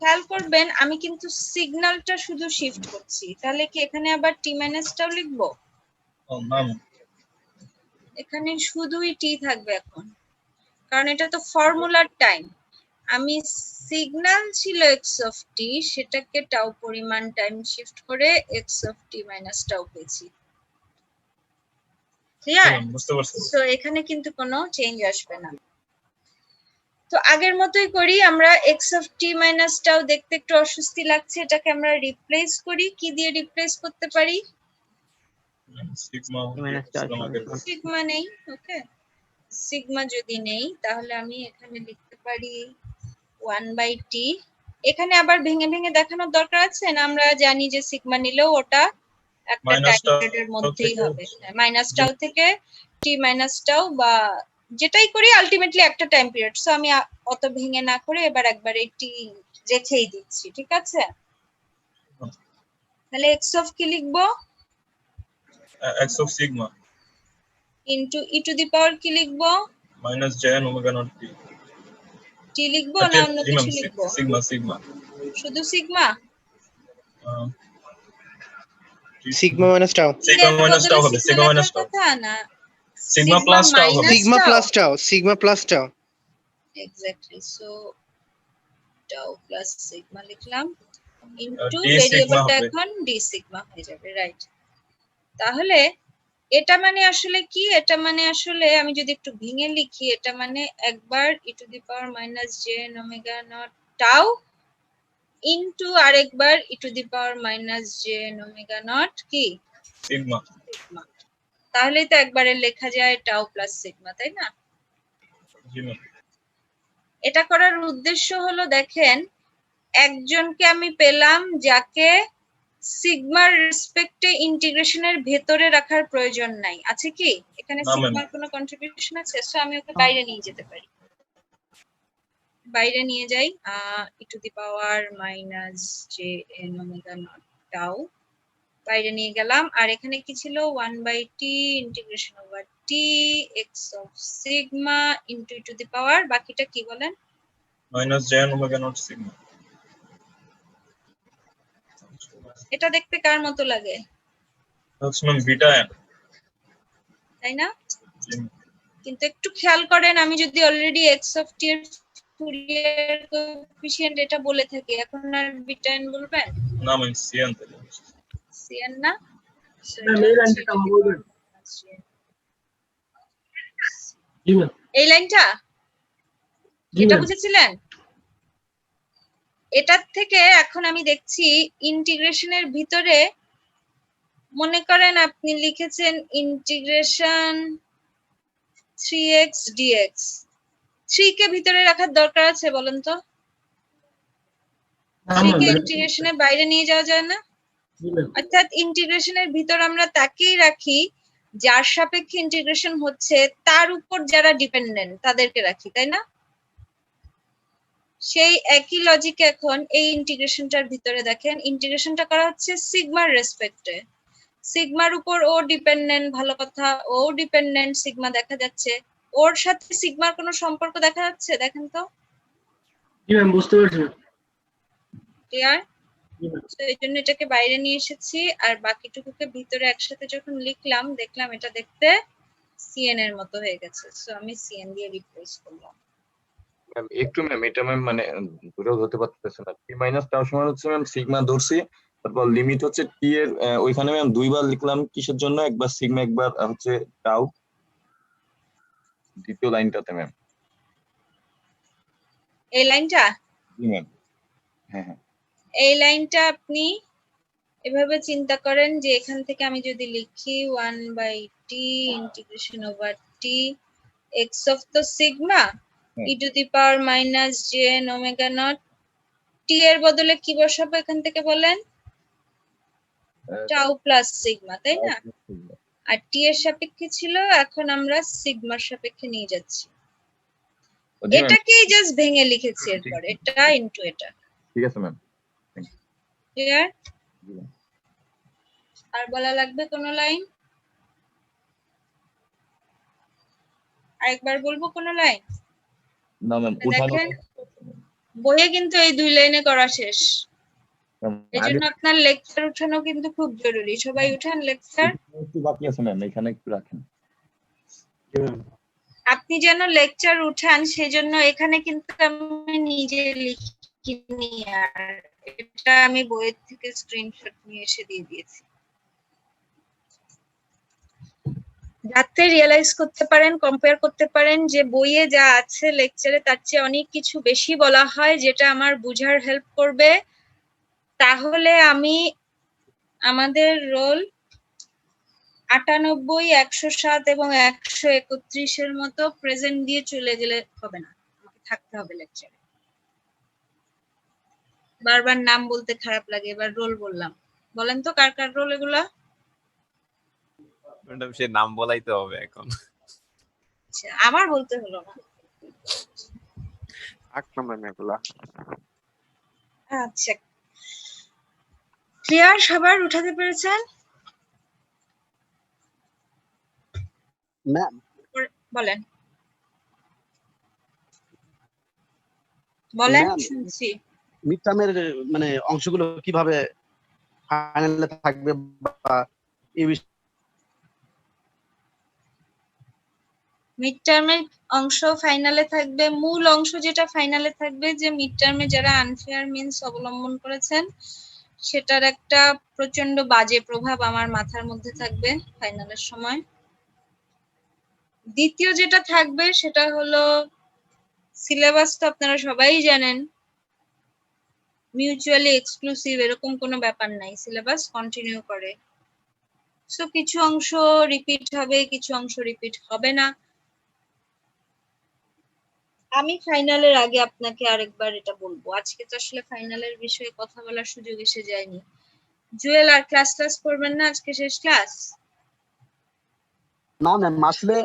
খেয়াল করবেন আমি কিন্তু সিগন্যালটা শুধু শিফট করছি, তাহলে কি এখানে আবার টি মাইনাস টাও লিখবো? ম্যাম এখানে শুধুই টি থাকবে এখন, কারণ এটা তো ফর্মুলার টাইম। আমি সিগন্যাল ছিল এক্স অফ টি, সেটাকে টাউ পরিমাণ টাইম শিফট করে x of T minus tau পেয়েছি। ক্লিয়ার? বুঝতে পারছি। তো এখানে কিন্তু কোনো চেঞ্জ আসবে না। তো আগের মতোই করি আমরা, এক্স অফ টি মাইনাস টাও দেখতে একটু অস্বস্তি লাগছে, এটাকে আমরা রিপ্লেস করি। কি দিয়ে রিপ্লেস করতে পারি? সিগমা সিগমা নেই, ওকে। সিগমা যদি নেই তাহলে আমি এখানে লিখতে পারি 1/t। এখানে আবার ভেঙে ভেঙে দেখানোর দরকার আছে না? আমরা জানি যে সিগমা নিলেও ওটা একটা Minus টাইম tau পিরিয়ডের মধ্যেই থেকে- হবে। মাইনাস টাউ থেকে টি মাইনাস টাউ বা যেটাই করি আলটিমেটলি একটা টাইম পিরিয়ড। সো আমি অত ভেঙে না করে এবার একবারে টি রেখেই দিচ্ছি, ঠিক আছে? তাহলে এক্স অফ কি লিখবো? x of sigma into e to the power কি লিখবো? minus jn omega naught t। টি লিখবো না অন্য জি ম্যাম, কিছু লিখবো? সিগমা সিগমা শুধু sigma? sigma minus tau sigma minus tau হবে, সিগমা মাইনাস টাউ। কথা না, সিগমা প্লাস টাউ হবে। sigma plus tau sigma plus tau exactly. So tau plus sigma লিখলাম ইনটু d sigma ভেরিয়েবলটা হবে। এখন ডি সিগমা হয়ে যাবে, রাইট? তাহলে এটা মানে আসলে কি? এটা মানে আসলে আমি যদি একটু ভেঙে লিখি, এটা মানে একবার e to the power minus j omega nought tau into আরেকবার e to the power minus j omega nought কি সিগমা। সিগমা। তাহলেই তো একবারে লেখা যায় টাউ প্লাস সিগমা, তাই না? জি ম্যাম। এটা করার উদ্দেশ্য হলো দেখেন, একজনকে আমি পেলাম যাকে সিগমার রেসপেক্টে ইন্টিগ্রেশনের ভেতরে রাখার প্রয়োজন নাই, আছে কি এখানে না, ma'am. সিগমার কোনো কন্ট্রিবিউশন আছে? সো আমি ওকে বাইরে নিয়ে যেতে পারি, বাইরে নিয়ে যাই e to the power minus j n omega nought tau, বাইরে নিয়ে গেলাম। আর এখানে কি ছিল 1/t integration over t x of sigma into e to the power, বাকিটা কি বলেন? minus j omega naught sigma. এটা দেখতে কার মতো লাগে, That's ma'am beta n. তাই না? কিন্তু একটু খেয়াল করেন, আমি যদি অলরেডি এক্স অফ টি এর ফুরিয়ার কোএফিশিয়েন্ট এটা বলে থাকি, এখন আর বিটা n বলবেন? না ma'am cn তাহলে। cn না? So Ma'am, এটা এই হচ্ছে লাইনটা আমার বলবেন? জি ম্যাম। এই লাইনটা জি এটা ম্যাম। বুঝেছিলেন? এটার থেকে এখন আমি দেখছি ইন্টিগ্রেশনের ভিতরে, মনে করেন আপনি লিখেছেন ইন্টিগ্রেশন 3x dx, 3 কে ভিতরে রাখার দরকার আছে বলেন তো? না 3 কে ম্যাম। ইন্টিগ্রেশনের বাইরে নিয়ে যাওয়া যায় না? জি ম্যাম। অর্থাৎ ইন্টিগ্রেশনের ভিতর আমরা তাকেই রাখি যার সাপেক্ষে ইন্টিগ্রেশন হচ্ছে, তার উপর যারা ডিপেন্ডেন্ট তাদেরকে রাখি, তাই না? সেই একই লজিকে এখন এই ইন্টিগ্রেশনটার ভিতরে দেখেন, ইন্টিগ্রেশনটা করা হচ্ছে সিগমার রেসপেক্টে, সিগমার উপর ও ডিপেন্ডেন্ট, ভালো কথা, ও ডিপেন্ডেন্ট সিগমা দেখা যাচ্ছে, ওর সাথে সিগমার কোনো সম্পর্ক দেখা যাচ্ছে? দেখেন তো, জি ম্যাম, বুঝতে পারছি ম্যাম। ক্লিয়ার? জি ম্যাম। তো এই জন্য এটাকে বাইরে নিয়ে এসেছি, আর বাকিটুকুকে ভিতরে একসাথে যখন লিখলাম দেখলাম এটা দেখতে সিএন এর মতো হয়ে গেছে, সো আমি সিএন দিয়ে রিপ্লেস করলাম। ম্যাম একটু ম্যাম এটা ম্যাম মানে ধরেও ধরতে পারতেছে না। টি মাইনাস টাও সমান হচ্ছে ম্যাম সিগমা ধরছি, তারপর লিমিট হচ্ছে টি এর ওইখানে ম্যাম দুইবার লিখলাম কিসের জন্য, একবার সিগমা একবার হচ্ছে টাও দ্বিতীয় লাইনটাতে ম্যাম। এই লাইনটা, জি ম্যাম। হ্যাঁ হ্যাঁ। এই লাইনটা আপনি এভাবে চিন্তা করেন যে এখান থেকে আমি যদি লিখি 1/t integration over t x of the sigma e to the power minus j n omega not, t এর বদলে কি বসাবো এখান থেকে বলেন? টাউ প্লাস সিগমা, তাই না? আর টি এর সাপেক্ষে ছিল, এখন আমরা সিগমার সাপেক্ষে নিয়ে যাচ্ছি। এটাকেই জাস্ট ভেঙে লিখেছি এরপর, এটা ইনটু এটা। ঠিক আছে ম্যাম। ক্লিয়ার? আর বলা লাগবে কোনো লাইন? আরেকবার বলবো কোনো লাইন? না ম্যাম উঠানো দেখেন বইয়ে কিন্তু এই 2 লাইনে করা শেষ, এই জন্য আপনার লেকচার উঠানো কিন্তু খুব জরুরি। সবাই উঠান লেকচার। একটু বাকি আছে ম্যাম, এখানে একটু রাখেন। জি ম্যাম। আপনি যেন লেকচার উঠান সেজন্য এখানে কিন্তু আমি নিজে লিখিনি, আর এটা আমি বইয়ের থেকে স্ক্রিনশট নিয়ে এসে দিয়ে দিয়েছি, যাতে রিয়েলাইজ করতে পারেন, কম্পেয়ার করতে পারেন যে বইয়ে যা আছে লেকচারে তার চেয়ে অনেক কিছু বেশি বলা হয়, যেটা আমার বুঝার হেল্প করবে। তাহলে আমি আমাদের রোল 98, 107 এবং 131 এর মতো প্রেজেন্ট দিয়ে চলে গেলে হবে না, আমাকে থাকতে হবে লেকচারে। বারবার নাম বলতে খারাপ লাগে, এবার রোল বললাম। বলেন তো কার কার রোল এগুলা? ম্যাডাম সে নাম বলাই তো হবে এখন। আচ্ছা, আমার বলতে হলো না। আচ্ছা, ক্লিয়ার? সবার উঠাতে পেরেছেন? ম্যাম বলেন বলেন, Ma'am, শুনছি। মিড টার্মের মানে অংশগুলো কিভাবে ফাইনালে থাকবে বা এই মিড টার্মের অংশ ফাইনালে থাকবে, মূল অংশ যেটা ফাইনালে থাকবে, যে মিড টার্মে যারা আনফেয়ার মিনস অবলম্বন করেছেন সেটার একটা প্রচন্ড বাজে প্রভাব আমার মাথার মধ্যে থাকবে ফাইনালের সময়। দ্বিতীয় যেটা থাকবে সেটা হলো সিলেবাস, তো আপনারা সবাই জানেন মিউচুয়ালি এক্সক্লুসিভ এরকম কোনো ব্যাপার নাই, সিলেবাস কন্টিনিউ করে। সো কিছু অংশ রিপিট হবে, কিছু অংশ রিপিট হবে না। আমি ফাইনালের আগে আপনাকে আরেকবার এটা বলবো, আজকে তো আসলে ফাইনালের বিষয়ে কথা বলার সুযোগ এসে যায়নি। জুয়েল আর ক্লাস করবেন না, আজকে শেষ ক্লাস। না ম্যাম, আসলে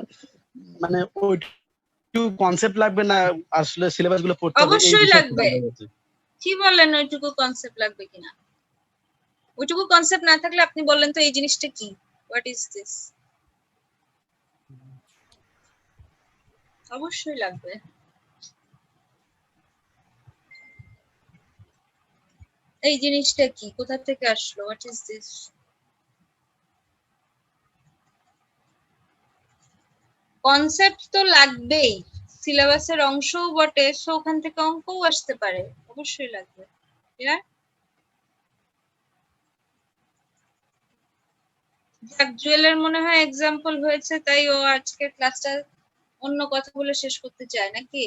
মানে ওইটু কনসেপ্ট লাগবে না, আসলে সিলেবাস গুলো পড়তে হবে এই অবশ্যই বিষয়ে লাগবে। কি বলেন ওইটুকু কনসেপ্ট লাগবে কিনা? ওইটুকু কনসেপ্ট না থাকলে আপনি বললেন তো এই জিনিসটা কি, হোয়াট ইজ দিস? অবশ্যই লাগবে। এই জিনিসটা কি, কোথা থেকে আসলো, হোয়াট ইজ দিস? কনসেপ্ট তো লাগবেই, সিলেবাসের অংশও বটে, সো ওখান থেকে অঙ্কও আসতে পারে, অবশ্যই লাগবে। ক্লিয়ার? যাক, জুয়েলের মনে হয় এক্সাম্পল হয়েছে, তাই ও আজকের ক্লাসটা অন্য কথা বলে শেষ করতে চায় নাকি?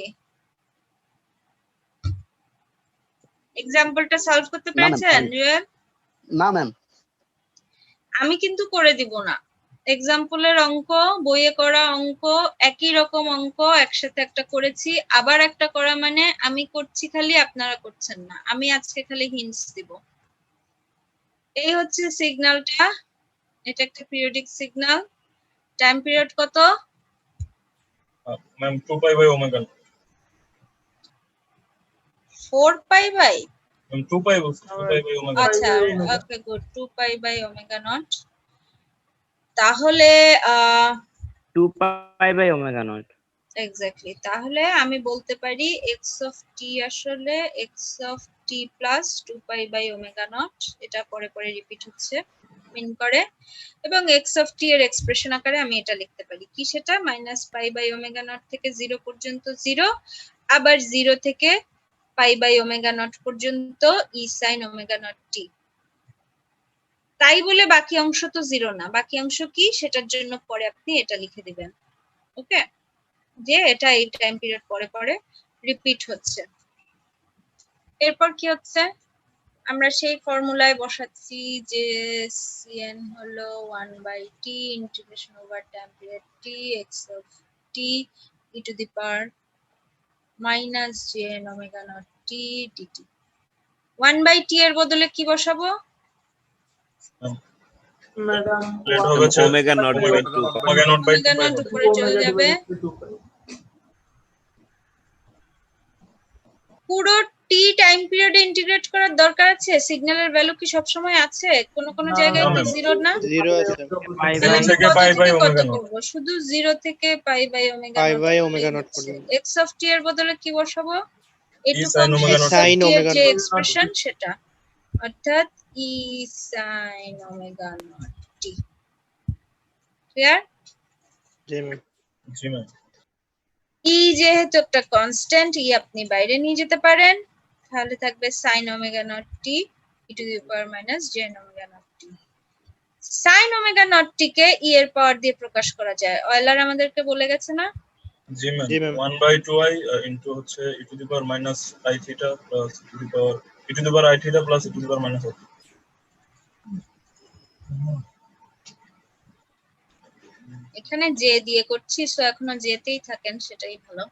এক্সাম্পলটা সলভ করতে পেরেছেন জুয়েল? না ম্যাম, আমি কিন্তু করে দিব না। এক্সাম্পলের অঙ্ক, বইয়ে করা অঙ্ক, একই রকম অঙ্ক একসাথে একটা করেছি, আবার একটা করা মানে আমি করছি খালি, আপনারা করছেন না। আমি আজকে খালি হিন্টস দিব। এই হচ্ছে সিগন্যালটা, এটা একটা পিরিয়ডিক সিগন্যাল। টাইম পিরিয়ড কত? Ma'am 2 pi by omega. 4 pi by, ma'am 2 pi by omega. আচ্ছা okay good, 2 pi by omega nought. তাহলে 2 pi by omega nought. Exactly, তাহলে আমি বলতে পারি এক্স অফ টি আসলে x of t plus 2 pi by omega nought, এটা পরে পরে রিপিট হচ্ছে মিন করে, এবং এক্স অফ টি এর এক্সপ্রেশন আকারে আমি এটা লিখতে পারি কি, সেটা minus pi by omega naught থেকে 0 পর্যন্ত 0, আবার 0 থেকে পাই বাই ওমেগা নট পর্যন্ত ই সাইন ওমেগা নট টি। তাই বলে বাকি অংশ তো 0 না, বাকি অংশ কি সেটার জন্য পরে আপনি এটা লিখে দিবেন। ওকে, যে এটা এই টাইম পিরিয়ড পরে পরে রিপিট হচ্ছে। এরপর কি হচ্ছে, আমরা সেই ফর্মুলায় বসাচ্ছি যে cn হলো 1/t integration over time period t x of t e to the power minus jn omega naught t dt। 1/t এর বদলে কি বসাবো? ম্যাডাম এটা হবে omega naught by 2 omega naught by 2 omega pi. Naught উপরে চলে যাবে। পুরো টি টাইম পিরিয়ডে ইন্টিগ্রেট করার দরকার আছে? সিগন্যালের ভ্যালু কি সব সময় আছে? কোন কোন জায়গায় কি 0 না? 0 আছে। তাহলে আমি থেকে কত পাই বাই থেকে কত ওমেগা নট। করব? শুধু 0 থেকে pi by omega pi nought. By omega nought পর্যন্ত। এক্স অফ টি এর বদলে কি বসাবো? এটুকু sin অংশ omega x nought. Of sin t এর ওমেগা যে নট। এক্সপ্রেশন সেটা, অর্থাৎ e sine omega not t. Clear? জি ম্যাম। জি ম্যাম। ই যেহেতু একটা কনস্ট্যান্ট, ই আপনি বাইরে নিয়ে যেতে পারেন, তাহলে থাকবে sine omega not t e to the power minus gen omega not t. Sine omega not t কে ই এর পাওয়ার দিয়ে প্রকাশ করা যায়, অয়লার আমাদেরকে বলে গেছে না? জি ম্যাম, জি ম্যাম। 1/2i ইনটু হচ্ছে e to the power minus i theta plus e to the power i theta plus e to the power minus i। এখানে জে দিয়ে করছি, সো এখনো জে তেই থাকেন, সেটাই ভালো।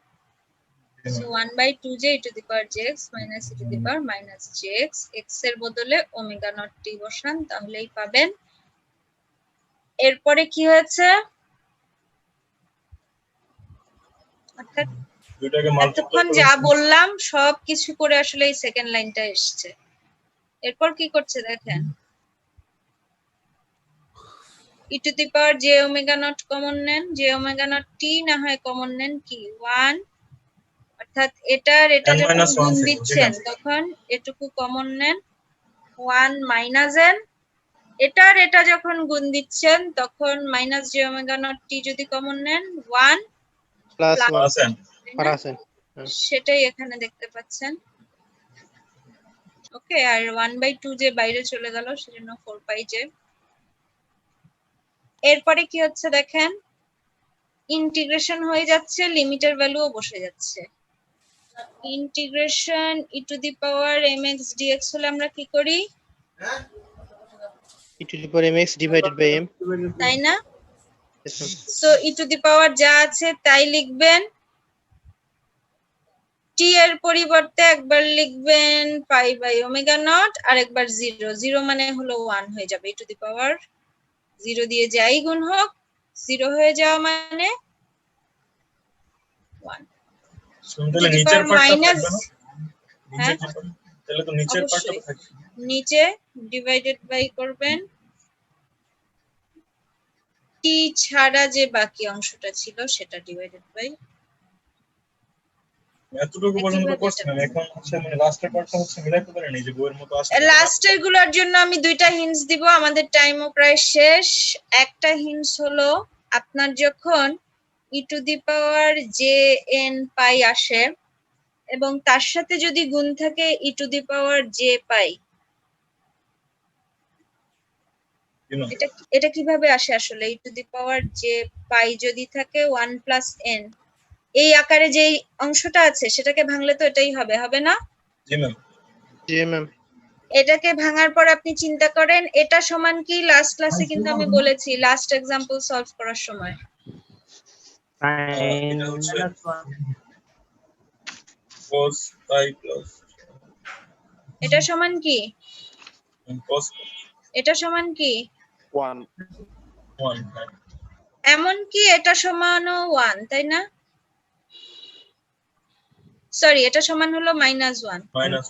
So 1/2 J E to the power jx minus E to the power minus jx, x এর বদলে ওমেগা নট টি বসান, তাহলেই পাবেন। এরপরে কি হয়েছে, অর্থাৎ দুইটাকে মাল্টিপ্লাই এতক্ষণ যা বললাম সব কিছু করে আসলে এই সেকেন্ড লাইনটা এসছে। এরপর কি করছে দেখেন, e to the power j omega not common নেন, জে ওমেগা নট টি না হয় কমন নেন কি 1, অর্থাৎ এটার এটা n যখন minus 1 গুণ ছিল, দিচ্ছেন জি না? তখন এটুকু কমন নেন 1 মাইনাস n, এটার এটা যখন গুণ দিচ্ছেন তখন মাইনাস জে ওমেগা নট টি যদি কমন নেন 1 প্লাস 1 প্লাস n। আর আছে। সেটাই এখানে দেখতে পাচ্ছেন। ওকে, আর 1/2 যে বাইরে চলে গেল সেজন্য 4 পাই জে। এরপরে কি হচ্ছে দেখেন, ইন্টিগ্রেশন হয়ে যাচ্ছে, লিমিটের ভ্যালুও বসে যাচ্ছে। Integration E to the power mx dx হলে আমরা কি করি, e to the power mx divided by m। তাই না? Yes, ma'am. So e to the power যা আছে তাই লিখবেন, টি এর পরিবর্তে একবার লিখবেন পাই বাই ওমেগা নট আর একবার 0 0 মানে হলো 1 হয়ে যাবে e টু দি পাওয়ার 0 দিয়ে যাই গুণ হোক 0 হয়ে যাওয়া মানে 1 তাহলে নিচের পার্টটা মাইনাস থাকবে না নিচের যে part, তাহলে তো নিচের পার্টটা অবশ্যই থাকবে নিচে ডিভাইডেড বাই করবেন টি ছাড়া যে বাকি অংশটা ছিল সেটা ডিভাইডেড বাই এতটুকু পর্যন্ত করছিলাম এখন হচ্ছে মানে লাস্টের পার্টটা হচ্ছে মিলাইতে পারেনি যে বইয়ের মতো আসছে লাস্টের গুলোর জন্য আমি দুইটা হিন্টস দিব আমাদের টাইমও প্রায় শেষ একটা হিন্টস হলো আপনার যখন e to the power j n pi আসে এবং তার সাথে যদি গুণ থাকে ই টু দি পাওয়ার জে পাই এটা কিভাবে আসে আসলে ই টু দি পাওয়ার জে পাই যদি থাকে 1 প্লাস এন এই আকারে যে অংশটা আছে সেটাকে ভাঙলে তো এটাই হবে হবে না জি ম্যাম জি ম্যাম এটাকে ভাঙার পর আপনি চিন্তা করেন এটা সমান কি লাস্ট ক্লাসে কিন্তু আমি বলেছি লাস্ট এক্সাম্পল সলভ করার সময় এটা হচ্ছে cos pi plus এটা সমান কি cos এটা সমান কি 1 1 এমন কি এটা সমানও 1 তাই না সরি এটা সমান হলো -1 minus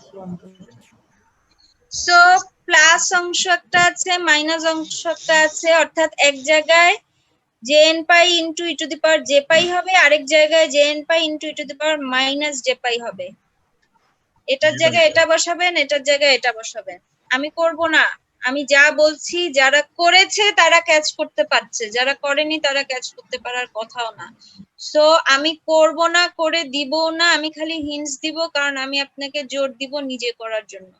সো প্লাস অংশ একটা আছে মাইনাস অংশ একটা আছে অর্থাৎ এক জায়গায় jn pi into e to the power j পাই হবে আরেক জায়গায় jn pi into e to the power minus j পাই হবে এটার জায়গায় এটা বসাবেন এটার জায়গায় এটা বসাবেন আমি করব না আমি যা বলছি যারা করেছে তারা ক্যাচ করতে পারছে যারা করেনি তারা ক্যাচ করতে পারার কথাও না সো আমি করব না করে দিব না আমি খালি হিন্টস দিব কারণ আমি আপনাকে জোর দিব নিজে করার জন্য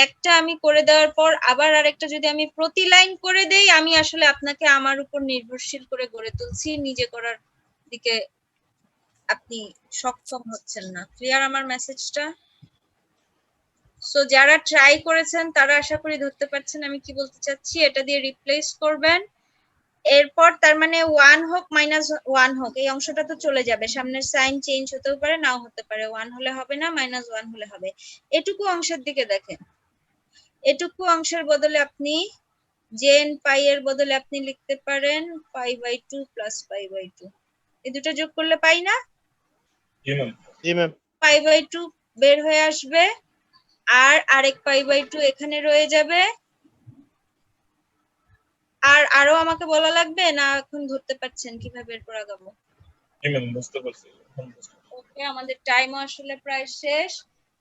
একটা আমি করে দেওয়ার পর আবার আরেকটা যদি আমি প্রতি লাইন করে দেই আমি আসলে আপনাকে আমার উপর নির্ভরশীল করে গড়ে তুলছি নিজে করার দিকে আপনি সক্ষম হচ্ছেন না ক্লিয়ার আমার মেসেজটা সো যারা ট্রাই করেছেন তারা আশা করি ধরতে পারছেন আমি কি বলতে চাচ্ছি এটা দিয়ে রিপ্লেস করবেন এরপর তার মানে 1 হোক -1 হোক এই অংশটা তো চলে যাবে সামনের সাইন চেঞ্জ হতেও পারে নাও হতে পারে 1 হলে হবে না -1 হলে হবে এটুকু অংশের দিকে দেখেন এটুকু অংশের বদলে আপনি jn পাই এর বদলে আপনি লিখতে পারেন π/2 + π/2 এই দুটো যোগ করলে পাই না জি ম্যাম জি ম্যাম π/2 বের হয়ে আসবে আর আরেক π/2 এখানে রয়ে যাবে আর আরো আমাকে বলা লাগবে না এখন ধরতে পারছেন কিভাবে এরপর আগাবো জি ম্যাম বুঝতে পারছি ওকে আমাদের টাইমও আসলে প্রায় শেষ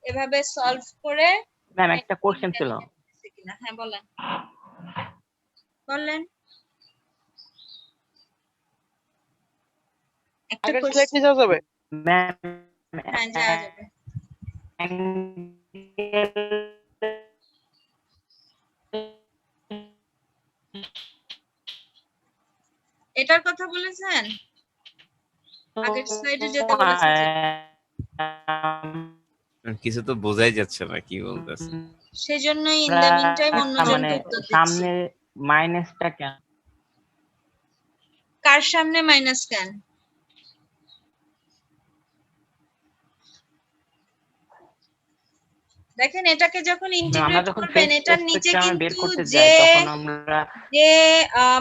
এভাবে সলভ করে ম্যাম একটা কোশ্চেন ছিল হ্যাঁ বলেন বলেন একটা আগের question- স্লাইডে যাওয়া যাবে ম্যাম হ্যাঁ যাওয়া যাবে এটার কথা বলেছেন আগের স্লাইডে যেতে বলেছেন কিছু তো বোঝাই যাচ্ছে না কি বলতেছে সেজন্যই ইন দ্য মিন টাইম অন্যজনকে মানে উত্তর দিচ্ছি সামনে মাইনাসটা কেন কার সামনে মাইনাস কেন দেখেন এটাকে যখন আমরা ইন্টিগ্রেট যখন করবেন এটার নিচে বের কিন্তু করতে যে যাই তখন আমরা যে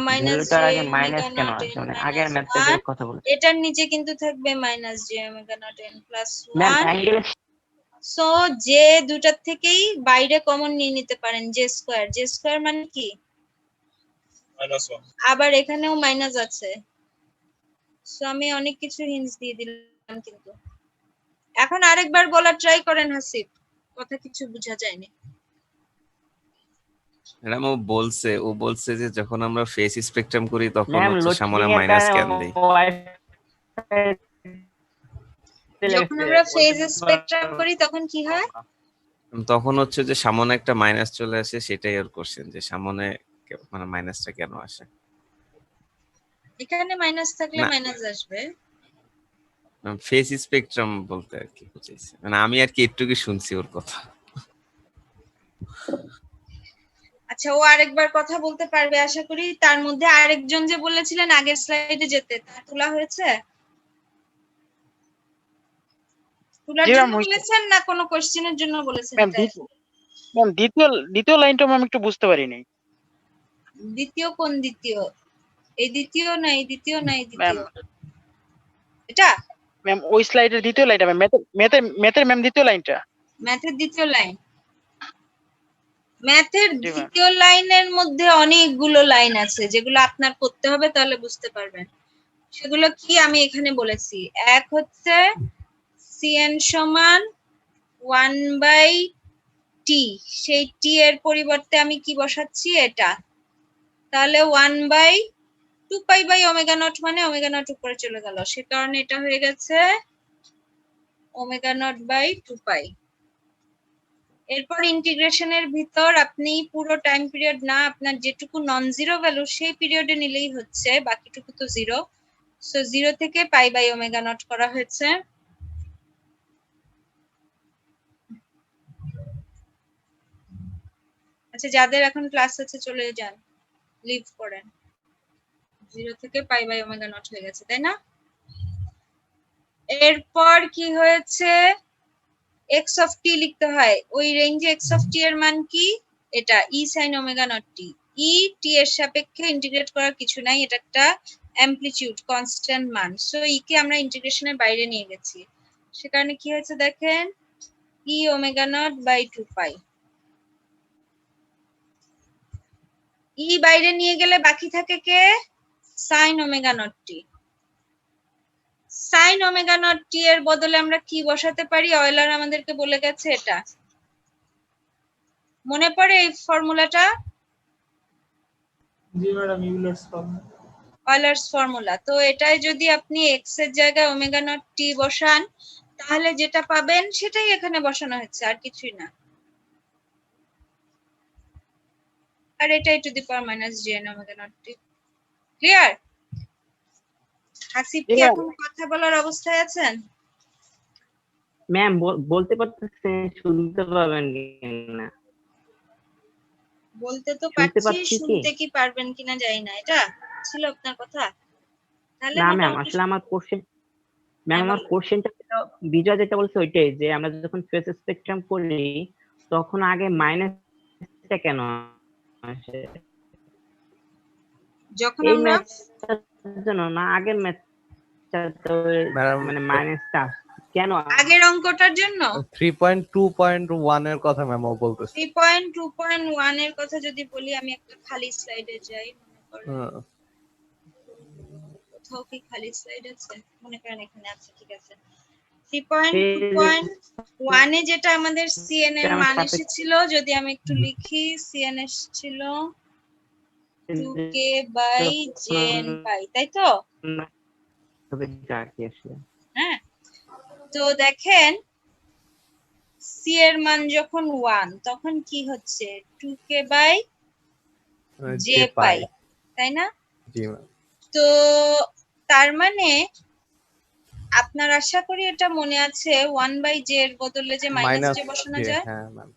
মাইনাস ভ্যালুটার আগে মাইনাস কেন আছে মানে আগের ম্যাথের কথা বলছি এটার নিচে কিন্তু থাকবে minus j omega not n plus ma'am 1 angle so যে দুটার থেকেই বাইরে কমন নিয়ে নিতে পারেন জে স্কয়ার মানে কি -1 আবার এখানেও মাইনাস আছে সো আমি অনেক কিছু হিন্টস দিয়ে দিলাম কিন্তু এখন আরেকবার বলা ট্রাই করেন হাসিব কথা কিছু বোঝা যায়নি ম্যাডাম ও বলছে যে যখন আমরা ফেস স্পেকট্রাম করি তখন ম্যাম হচ্ছে সামনে লোডিং এর মাইনাস কারণে কেন দেই যখন আমরা ফেজ স্পেকট্রাম করি তখন কি হয় তখন হচ্ছে যে সামনে একটা মাইনাস চলে আসে সেটাই ওর কোশ্চেন যে সামনে মানে মাইনাসটা কেন আসে এখানে মাইনাস থাকলে না। মাইনাস আসবে ফেস স্পেকট্রাম বলতে আর কি বুঝাইছে মানে আমি আর কি একটু কি শুনছি ওর কথা আচ্ছা ও আরেকবার কথা বলতে পারবে আশা করি তার মধ্যে আরেকজন যে বলেছিলেন আগের স্লাইডে যেতে তা তোলা হয়েছে তোলার জি, জন্য ম্যাম, হয়েছে। বলেছেন না কোনো কোশ্চেনের জন্য বলেছেন ম্যাম এটা? দ্বিতীয় লাইনটা ম্যাম একটু বুঝতে পারিনি। দ্বিতীয় কোন দ্বিতীয়? এই দ্বিতীয় না এই দ্বিতীয় না এই ম্যাম দ্বিতীয়? এটা ম্যাম ওই স্লাইডের দ্বিতীয় লাইনটা ম্যাম, ম্যাথের ম্যাম দ্বিতীয় লাইনটা। ম্যাথের দ্বিতীয় লাইন। ম্যাথের জি ম্যাম। দ্বিতীয় লাইনের মধ্যে অনেকগুলো লাইন আছে যেগুলো আপনার করতে হবে, তাহলে বুঝতে পারবেন। সেগুলো কি আমি এখানে বলেছি। এক হচ্ছে cn সমান 1/t, সেই t এর পরিবর্তে আমি কি বসাচ্ছি এটা, তাহলে 1/2π/ওমেগা নট মানে ওমেগা নট উপরে চলে গেল, সে কারণে এটা হয়ে গেছে ওমেগা নট/2π। এরপর ইন্টিগ্রেশনের ভিতর আপনি পুরো টাইম পিরিয়ড না, আপনার যেটুকু নন জিরো ভ্যালু সেই পিরিয়ডে নিলেই হচ্ছে, বাকিটুকু তো জিরো। সো 0 থেকে π/ওমেগা নট করা হয়েছে। আচ্ছা, যাদের এখন ক্লাস আছে চলে যান, লিভ করেন। 0 থেকে π/ওমেগা নট হয়ে গেছে, তাই না? এরপর কি হয়েছে, x অফ t লিখতে হয়। ওই রেঞ্জে x অফ t এর মান কি? এটা e sin omega not t। e t এর সাপেক্ষে ইন্টিগ্রেট করার কিছু নাই, এটা একটা অ্যামপ্লিটিউড কনস্ট্যান্ট মান। সো e কে আমরা ইন্টিগ্রেশনের বাইরে নিয়ে গেছি, সে কারণে কি হয়েছে দেখেন, e ওমেগা নট/2π। e বাইরে নিয়ে গেলে বাকি থাকে কে? sin omega not t। sin omega not t এর বদলে আমরা কি বসাতে পারি? অয়লার আমাদেরকে বলে গেছে এটা, মনে পড়ে এই ফর্মুলাটা? জি ম্যাডাম, ইউলার্স ফর্মুলা। অয়লার্স ফর্মুলা। তো এটাই যদি আপনি x এর জায়গায় ওমেগা নট t বসান, তাহলে যেটা পাবেন সেটাই এখানে বসানো হচ্ছে, আর কিছুই না। আর এটা e⁻−jn omega not t। Clear? Hasib কি এখন কথা বলার অবস্থায় আছেন? ম্যাম বলতে পারতেছেন, শুনতে পাবেন কিনা? বলতে তো শুনতে পারছি, পাচ্ছি কি? শুনতে কি পারবেন কিনা জানি না। এটা ছিল আপনার কথা? তাহলে না ম্যাম, মোটামুটি আসলে আমার কোশ্চেন, ম্যাম হ্যাঁ, আমার বলেন। কোশ্চেনটা বিজয় যেটা বলছে ওইটাই, যে আমরা যখন ফেস স্পেকট্রাম করি তখন আগে মাইনাসটা কেন আসে? যখন এই আমরা ম্যাথটার জন্য না, আগের ম্যাথটা মানে মাইনাসটা কেন? আগের অঙ্কটার জন্য 3.2.1 এর কথা ম্যাম ও বলতেছে। 3.2.1 এর কথা যদি বলি, আমি একটা খালি স্লাইডে যাই। মনে করেন কোথাও কি খালি স্লাইড আছে? মনে করেন এখানে আছে, ঠিক আছে। 3.2.1 এ যেটা আমাদের cn এর মান এসেছিল, যদি আমি একটু লিখি, cn এসেছিল 2k/jn π, তাই তো? হ্যাঁ, তো দেখেন c এর মান যখন 1, তখন কি হচ্ছে 2k/j π, তাই না? জি ম্যাম। তো তার মানে আপনার আশা করি এটা মনে আছে, 1/j এর বদলে যে মাইনাস j বসানো যায়। হ্যাঁ ম্যাম।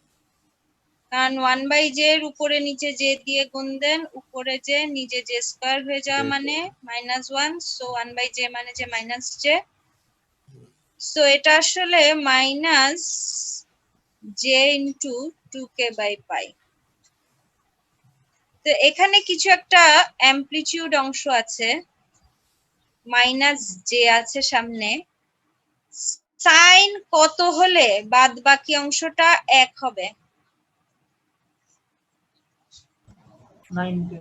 কারণ 1/j এর উপরে নিচে j দিয়ে গুণ দেন, উপরে j নিচে j স্কয়ার হয়ে যাওয়া মানে -1, সো 1/j মানে যে -j। সো এটা আসলে -j ইনটু 2k/π। তো এখানে কিছু একটা অ্যামপ্লিটিউড অংশ আছে, -j আছে সামনে। সাইন কত হলে বাদ বাকি অংশটা 1 হবে? 90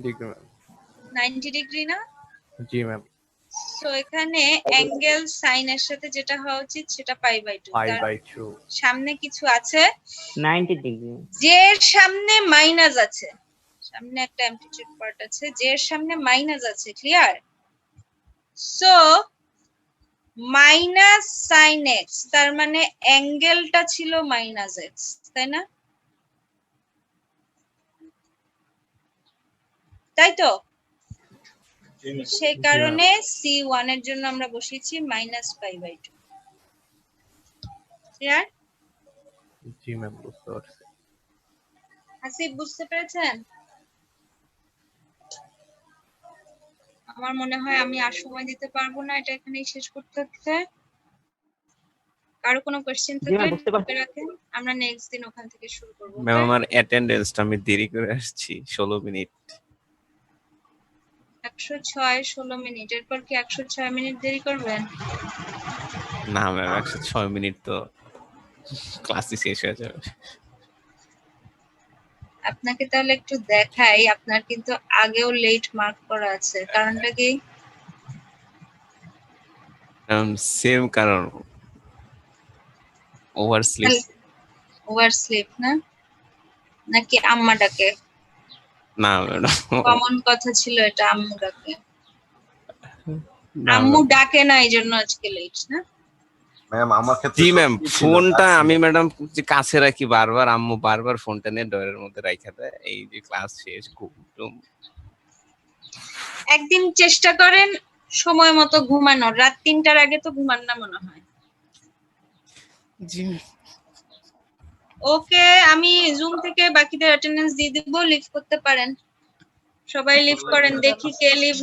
ডিগ্রি ম্যাম। 90 ডিগ্রি না? জি ম্যাম। সো এখানে অ্যাঙ্গেল সাইনের সাথে যেটা হওয়া উচিত সেটা π/2। π/2। সামনে কিছু আছে, 90 ডিগ্রি। যে এর সামনে মাইনাস আছে, সামনে একটা অ্যামপ্লিটিউড পার্ট আছে, যে এর সামনে মাইনাস আছে। Clear? So minus sine x, তার মানে অ্যাঙ্গেলটা ছিল -x, তাই না? তাই তো? সেই কারণে c1 এর জন্য আমরা বসিয়েছি -π/2। ক্লিয়ার? জি ম্যাম, বুঝতে পারছি। আসিফ বুঝতে পেরেছেন? আমার মনে হয় আমি আর সময় দিতে পারবো না, এটা এখানেই শেষ করতে হচ্ছে। কারো কোনো কোশ্চেন জি ম্যাম থাকলে বুঝতে পারছি। রাখেন, আমরা নেক্সট দিন ওখান থেকে শুরু করবো। ম্যাম আমার অ্যাটেন্ডেন্সটা আমি দেরি করে আসছি 16 মিনিট। 106 16 মিনিট, এরপর কি 106 মিনিট দেরি করবেন? না ম্যাম 106 মিনিট তো ক্লাসই শেষ হয়ে যাবে। আপনাকে তাহলে একটু দেখাই, আপনার কিন্তু আগেও লেট মার্ক করা আছে, কারণটা কি? সেম কারণ, ওভার স্লিপ। ওভার স্লিপ না, নাকি আম্মা ডাকে? না ম্যাডাম, কমন কথা ছিল এটা, আম্মু ডাকে। আম্মু ডাকে না এই জন্য আজকে লেট না? ম্যাম আমার ক্ষেত্রে জি ম্যাম, ফোনটা আমি ম্যাডাম যে কাছে রাখি, বারবার আম্মু বারবার ফোনটা নিয়ে ডয়ের মধ্যে রাখা দেয়। এই যে ক্লাস শেষ ঘুম। একদিন চেষ্টা করেন সময় মতো ঘুমানোর, রাত 3টার আগে তো ঘুমান না মনে হয়। জি ওকে, আমি জুম থেকে বাকিদের অ্যাটেন্ডেন্স দিয়ে দিব, লিভ করতে পারেন। সবাই লিভ করেন, দেখি কে লিভ